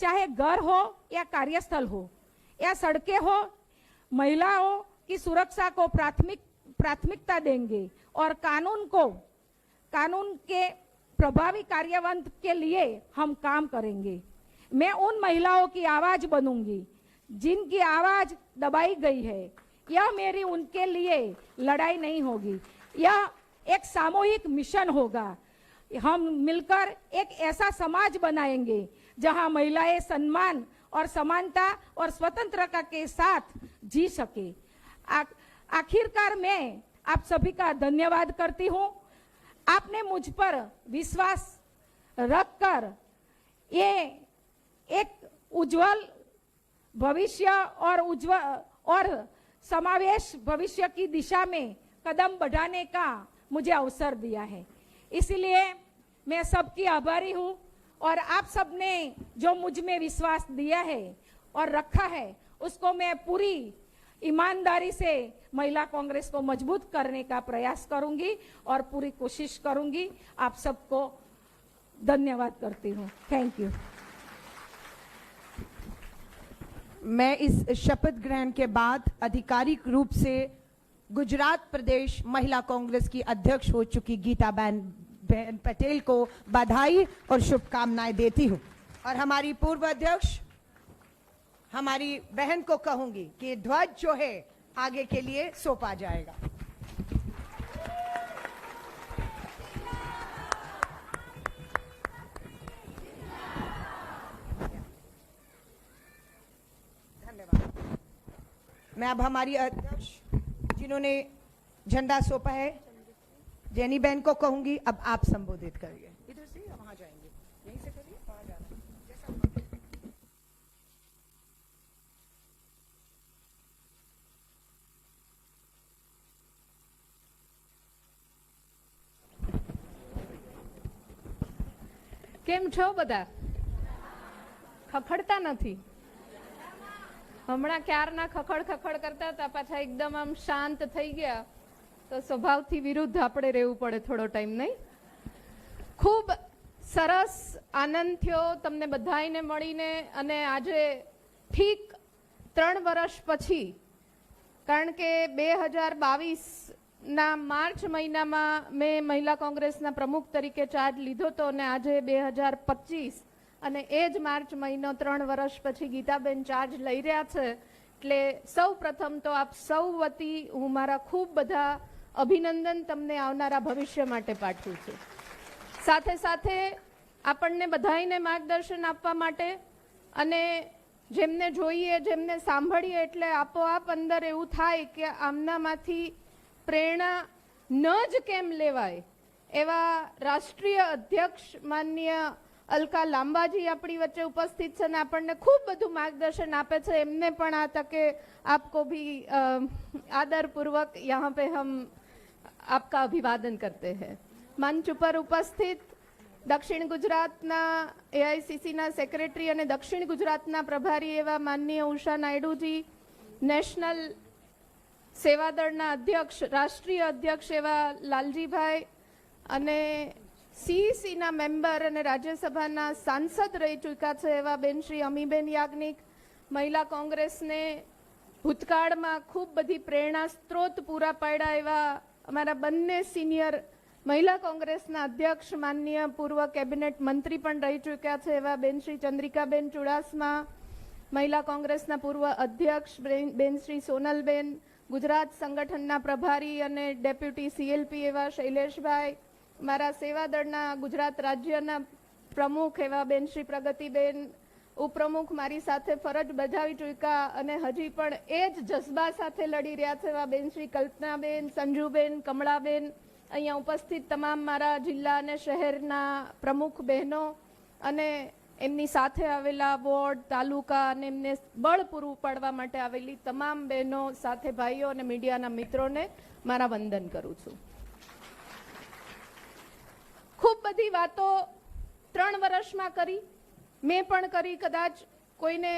चाहे घर हो या कार्यस्थल हो या सड़कें हो। महिलाओं की सुरक्षा को प्राथमिकता देंगे और कानून के प्रभावी कार्यान्वयन के लिए हम काम करेंगे। मैं उन महिलाओं की आवाज बनूंगी जिनकी आवाज दबाई गई है। यह मेरी उनके लिए लड़ाई नहीं होगी, यह एक सामूहिक मिशन होगा। हम मिलकर एक ऐसा समाज बनाएंगे जहां महिलाएं सम्मान और समानता और स्वतंत्रता के साथ जी सके। आखिरकार मैं आप सभी का धन्यवाद करती हूं। आपने मुझ पर विश्वास रखकर ये एक उज्जवल भविष्य और समावेश भविष्य की दिशा में कदम बढ़ाने का मुझे अवसर दिया है। इसलिए मैं सबकी आभारी हूं और आप सबने जो मुझ में विश्वास दिया है और रखा है, उसको मैं पूरी ईमानदारी से महिला कांग्रेस को मजबूत करने का प्रयास करूंगी और पूरी कोशिश करूंगी। आप सबको धन्यवाद करती हूं। Thank you. मैं इस शपथ ग्रहण के बाद आधिकारिक रूप से गुजरात प्रदेश महिला कांग्रेस की अध्यक्ष हो चुकी गीताबेन पटेल को बधाई और शुभकामनाएं देती हूं और हमारी पूर्व अध्यक्ष हमारी बहन को कहूंगी कि ध्वज जो है आगे के लिए सौंपा जाएगा। धन्यवाद। मैं अब हमारी अध्यक्ष जिन्होंने झंडा सौंपा है जेनी बहन को कहूंगी, अब आप संबोधित करिए। इधर से वहां जाएंगे, यहीं से करिए, वहां जाना जैसा। કેમ છો બધા? ખખડતા નથી? હમણાં ક્યારના ખખડ કરતા હતા, પાછા એકદમ આમ શાંત થઈ ગયા, તો સ્વભાવથી વિરુદ્ધ આપણે રહેવું પડે થોડો ટાઈમ, નહીં? ખૂબ સરસ આનંદ થયો તમને બધાઈને મળીને, અને આજે ઠીક 3 વર્ષ પછી, કારણ કે 2022ના માર્ચ મહિનામાં મેં મહિલા કોંગ્રેસના પ્રમુખ તરીકે ચાર્જ લીધો હતો, અને આજે 2025 અને એ જ માર્ચ મહિનો 3 વર્ષ પછી ગીતાબેન ચાર્જ લઈ રહ્યા છે. એટલે સૌ પ્રથમ તો આપ સૌ વતી હું મારા ખૂબ બધા અભિનંદન તમને આવનારા ભવિષ્ય માટે પાઠવું છું. સાથે સાથે આપણને બધાઈને માર્ગદર્શન આપવા માટે, અને જેમને જોઈએ જેમને સાંભળીએ એટલે આપોઆપ અંદર એવું થાય કે આમનામાંથી પ્રેરણા ન જ કેમ લેવાય, એવા રાષ્ટ્રીય અધ્યક્ષ માનનીય અલકા લાંબાજી આપણી વચ્ચે ઉપસ્થિત છે અને આપણને ખૂબ બધું માર્ગદર્શન આપે છે. એમને પણ આ તકે આપકો ભી આદરપૂર્વક यहाँ पे हम आपका अभिवादन करते हैं. મંચ ઉપર ઉપસ્થિત દક્ષિણ ગુજરાતના એઆઈસીસીના સેક્રેટરી અને દક્ષિણ ગુજરાતના પ્રભારી એવા માનનીય ઉષા નાયડુજી, નેશનલ સેવાદળના અધ્યક્ષ, રાષ્ટ્રીય અધ્યક્ષ એવા લાલજીભાઈ, અને સીઈસીના મેમ્બર અને રાજ્યસભાના સાંસદ રહી ચૂક્યા છે એવા બેન શ્રી અમીબેન યાજ્ઞિક, મહિલા કોંગ્રેસને ભૂતકાળમાં ખૂબ બધી પ્રેરણા સ્ત્રોત પૂરા પાડ્યા એવા અમારા બંને સિનિયર મહિલા કોંગ્રેસના અધ્યક્ષ, માનનીય પૂર્વ કેબિનેટ મંત્રી પણ રહી ચૂક્યા છે એવા બેન શ્રી ચંદ્રિકાબેન ચુડાસમા, મહિલા કોંગ્રેસના પૂર્વ અધ્યક્ષ બેન શ્રી સોનલબેન, ગુજરાત સંગઠનના પ્રભારી અને ડેપ્યુટી સીએલપી એવા શૈલેષભાઈ, મારા સેવાદળના ગુજરાત રાજ્યના પ્રમુખ એવા બેન શ્રી પ્રગતિબેન, ઉપપ્રમુખ મારી સાથે ફરજ બજાવી ચૂક્યા અને હજી પણ એ જ જજ્બા સાથે લડી રહ્યા છે એવા બેન શ્રી કલ્પનાબેન, સંજુબેન, કમળાબેન, અહીંયા ઉપસ્થિત તમામ મારા જિલ્લા અને શહેરના પ્રમુખ બહેનો, અને એમની સાથે આવેલા વોર્ડ, તાલુકા અને એમને બળ પૂરું પાડવા માટે આવેલી તમામ બહેનો, સાથે ભાઈઓ અને મીડિયાના મિત્રોને મારા વંદન કરું છું. ખૂબ બધી વાતો 3 વર્ષમાં કરી, મેં પણ કરી, કદાચ કોઈને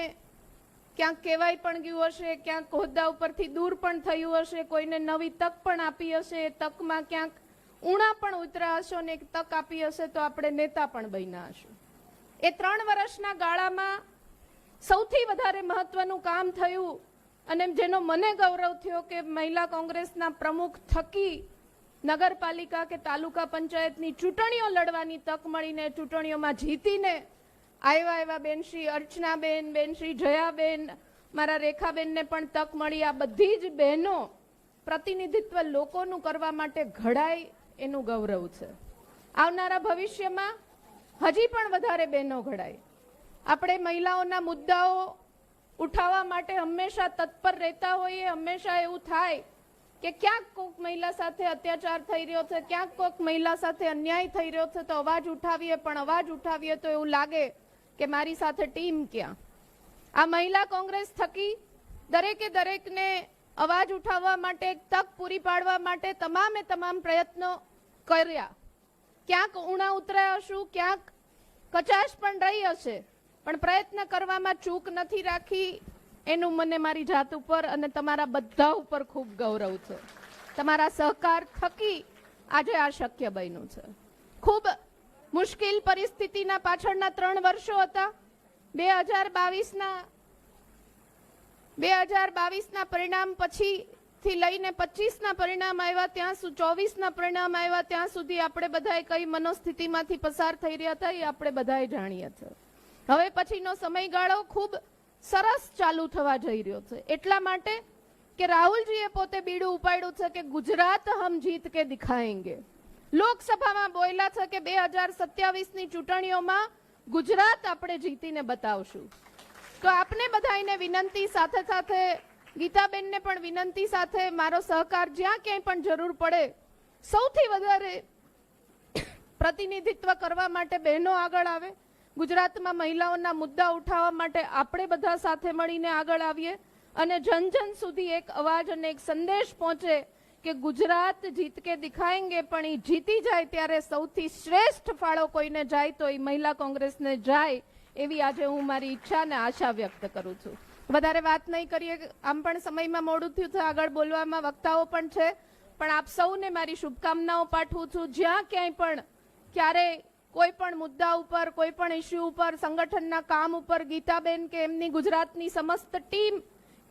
ક્યાંક કહેવાય પણ ગયું હશે, ક્યાંક હોદ્દા ઉપરથી દૂર પણ થયું હશે, કોઈને નવી તક પણ આપી હશે, એ તકમાં ક્યાંક ઊણા પણ ઉતર્યા હશો ને એક તક આપી હશે તો આપણે નેતા પણ બન્યા હશું. એ 3 વર્ષના ગાળામાં સૌથી વધારે મહત્વનું કામ થયું અને જેનો મને ગૌરવ થયો કે મહિલા કોંગ્રેસના પ્રમુખ થકી નગરપાલિકા કે તાલુકા પંચાયતની ચૂંટણીઓ લડવાની તક મળીને ચૂંટણીઓમાં જીતીને આવ્યા એવા બેન શ્રી અર્ચનાબેન, બેન શ્રી જયાબેન, મારા રેખાબેનને પણ તક મળી. આ બધી જ બહેનો પ્રતિનિધિત્વ લોકોનું કરવા માટે ઘડાય એનું ગૌરવ છે. આવનારા ભવિષ્યમાં હજી પણ વધારે બહેનો ઘડાય. આપણે મહિલાઓના મુદ્દાઓ ઉઠાવવા માટે હંમેશા તત્પર રહેતા હોઈએ. હંમેશા એવું થાય કે ક્યાંક કોઈક મહિલા સાથે અત્યાચાર થઈ રહ્યો છે, ક્યાંક કોઈક મહિલા સાથે અન્યાય થઈ રહ્યો છે તો અવાજ ઉઠાવીએ, પણ અવાજ ઉઠાવીએ તો એવું લાગે કે મારી સાથે ટીમ ક્યાં. આ મહિલા કોંગ્રેસ થકી દરેકે દરેકને અવાજ ઉઠાવવા માટે, એક તક પૂરી પાડવા માટે તમામે તમામ પ્રયત્નો કર્યા. ક્યાંક ઊણા ઉતર્યા હશું, ક્યાંક કચાશ પણ રહી હશે, પણ પ્રયત્ન કરવામાં ચૂક નથી રાખી. એનું મને મારી જાત ઉપર અને તમારા બધા ઉપર ખૂબ ગૌરવ છે. તમારા સહકાર થકી આજે આ શક્ય બન્યું છે. ખૂબ મુશ્કેલ પરિસ્થિતિના પાછળના 3 વર્ષો હતા. 2022ના 2022ના પરિણામ પછીથી લઈને 25ના પરિણામ આવ્યા ત્યાં 24ના પરિણામ આવ્યા ત્યાં સુધી આપણે બધાએ કઈ મનોસ્થિતિમાંથી પસાર થઈ રહ્યા હતા એ આપણે બધાએ જાણીએ છીએ. હવે પછીનો સમયગાળો ખૂબ સરસ ચાલુ થવા જઈ રહ્યો છે, એટલા માટે કે રાહુલજીએ પોતે બીડું ઉપાડ્યું છે કે ગુજરાત હમ જીત કે દિખાએંગે. લોકસભામાં બોલ્યા છે કે 2027ની ચૂંટણીઓમાં ગુજરાત આપણે જીતીને બતાવશું. તો આપને બધાને વિનંતી, સાથે સાથે ગીતાબેનને પણ વિનંતી, સાથે મારો સહકાર જ્યાં ક્યાંય પણ જરૂર પડે, સૌથી વધારે પ્રતિનિધિત્વ કરવા માટે બહેનો આગળ આવે, ગુજરાતમાં મહિલાઓના મુદ્દા ઉઠાવવા માટે આપણે બધા સાથે મળીને આગળ આવીએ અને જન જન સુધી એક અવાજ અને એક સંદેશ પહોંચે કે ગુજરાત જીત કે દિખાએંગે. પણ એ જીતી જાય ત્યારે સૌથી શ્રેષ્ઠ ફાળો કોઈને જાય તો એ મહિલા કોંગ્રેસને જાય, એવી આજે હું મારી ઈચ્છા અને આશા વ્યક્ત કરું છું. વધારે વાત નહીં કરીએ, આમ પણ સમયમાં મોડું થયું છે, આગળ બોલવામાં વક્તાઓ પણ છે, પણ આપ સૌને મારી શુભકામનાઓ પાઠવું છું. જ્યાં ક્યાંય પણ ક્યારે કોઈ પણ મુદ્દા ઉપર, કોઈ પણ ઇસ્યુ ઉપર, સંગઠનના કામ ઉપર ગીતાબેન કે એમની ગુજરાતની સમસ્ત ટીમ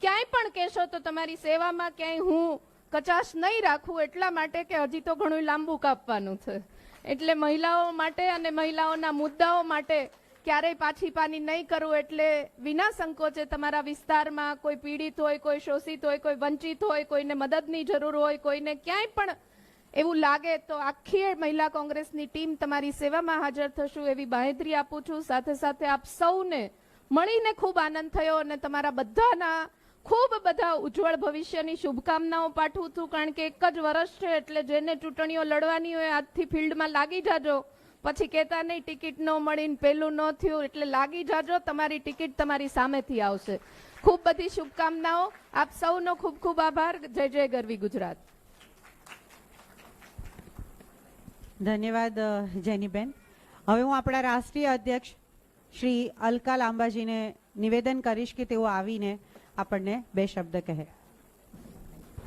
ક્યાંય પણ કહેશો તો તમારી સેવામાં ક્યાંય હું કચાશ નહીં રાખું, એટલા માટે કે હજી તો ઘણું લાંબુ કાપવાનું છે. એટલે મહિલાઓ માટે અને મહિલાઓના મુદ્દાઓ માટે ક્યારેય પાછી પાની નહીં કરું. એટલે વિના સંકોચે તમારા વિસ્તારમાં કોઈ પીડિત હોય, કોઈ શોષિત હોય, કોઈ વંચિત હોય, કોઈને મદદની જરૂર હોય, કોઈને ક્યાંય પણ એવું લાગે તો આખી મહિલા કોંગ્રેસની ટીમ તમારી સેવામાં હાજર થશું એવી બાંહેધરી આપું છું. સાથે સાથે આપ સૌને મળીને ખૂબ આનંદ થયો અને તમારા બધાના ખૂબ બધા ઉજ્જવળ ભવિષ્યની શુભકામનાઓ પાઠવું છું. કારણ કે એક જ વર્ષ છે, એટલે જેને ચૂંટણીઓ લડવાની હોય આજથી ફિલ્ડમાં લાગી જાજો. પછી કહેતા નહીં ટિકિટ ન મળીને પેલું ન થયું, એટલે લાગી જાજો, તમારી ટિકિટ તમારી સામેથી આવશે. ખૂબ બધી શુભકામનાઓ. આપ સૌનો ખૂબ ખૂબ આભાર. જય જય ગરવી ગુજરાત. ધન્યવાદ જેનીબેન. હવે હું આપણા રાષ્ટ્રીય અધ્યક્ષ શ્રી અલકા લાંબાજીને નિવેદન કરીશ કે તેઓ આવીને આપણને બે શબ્દ કહે.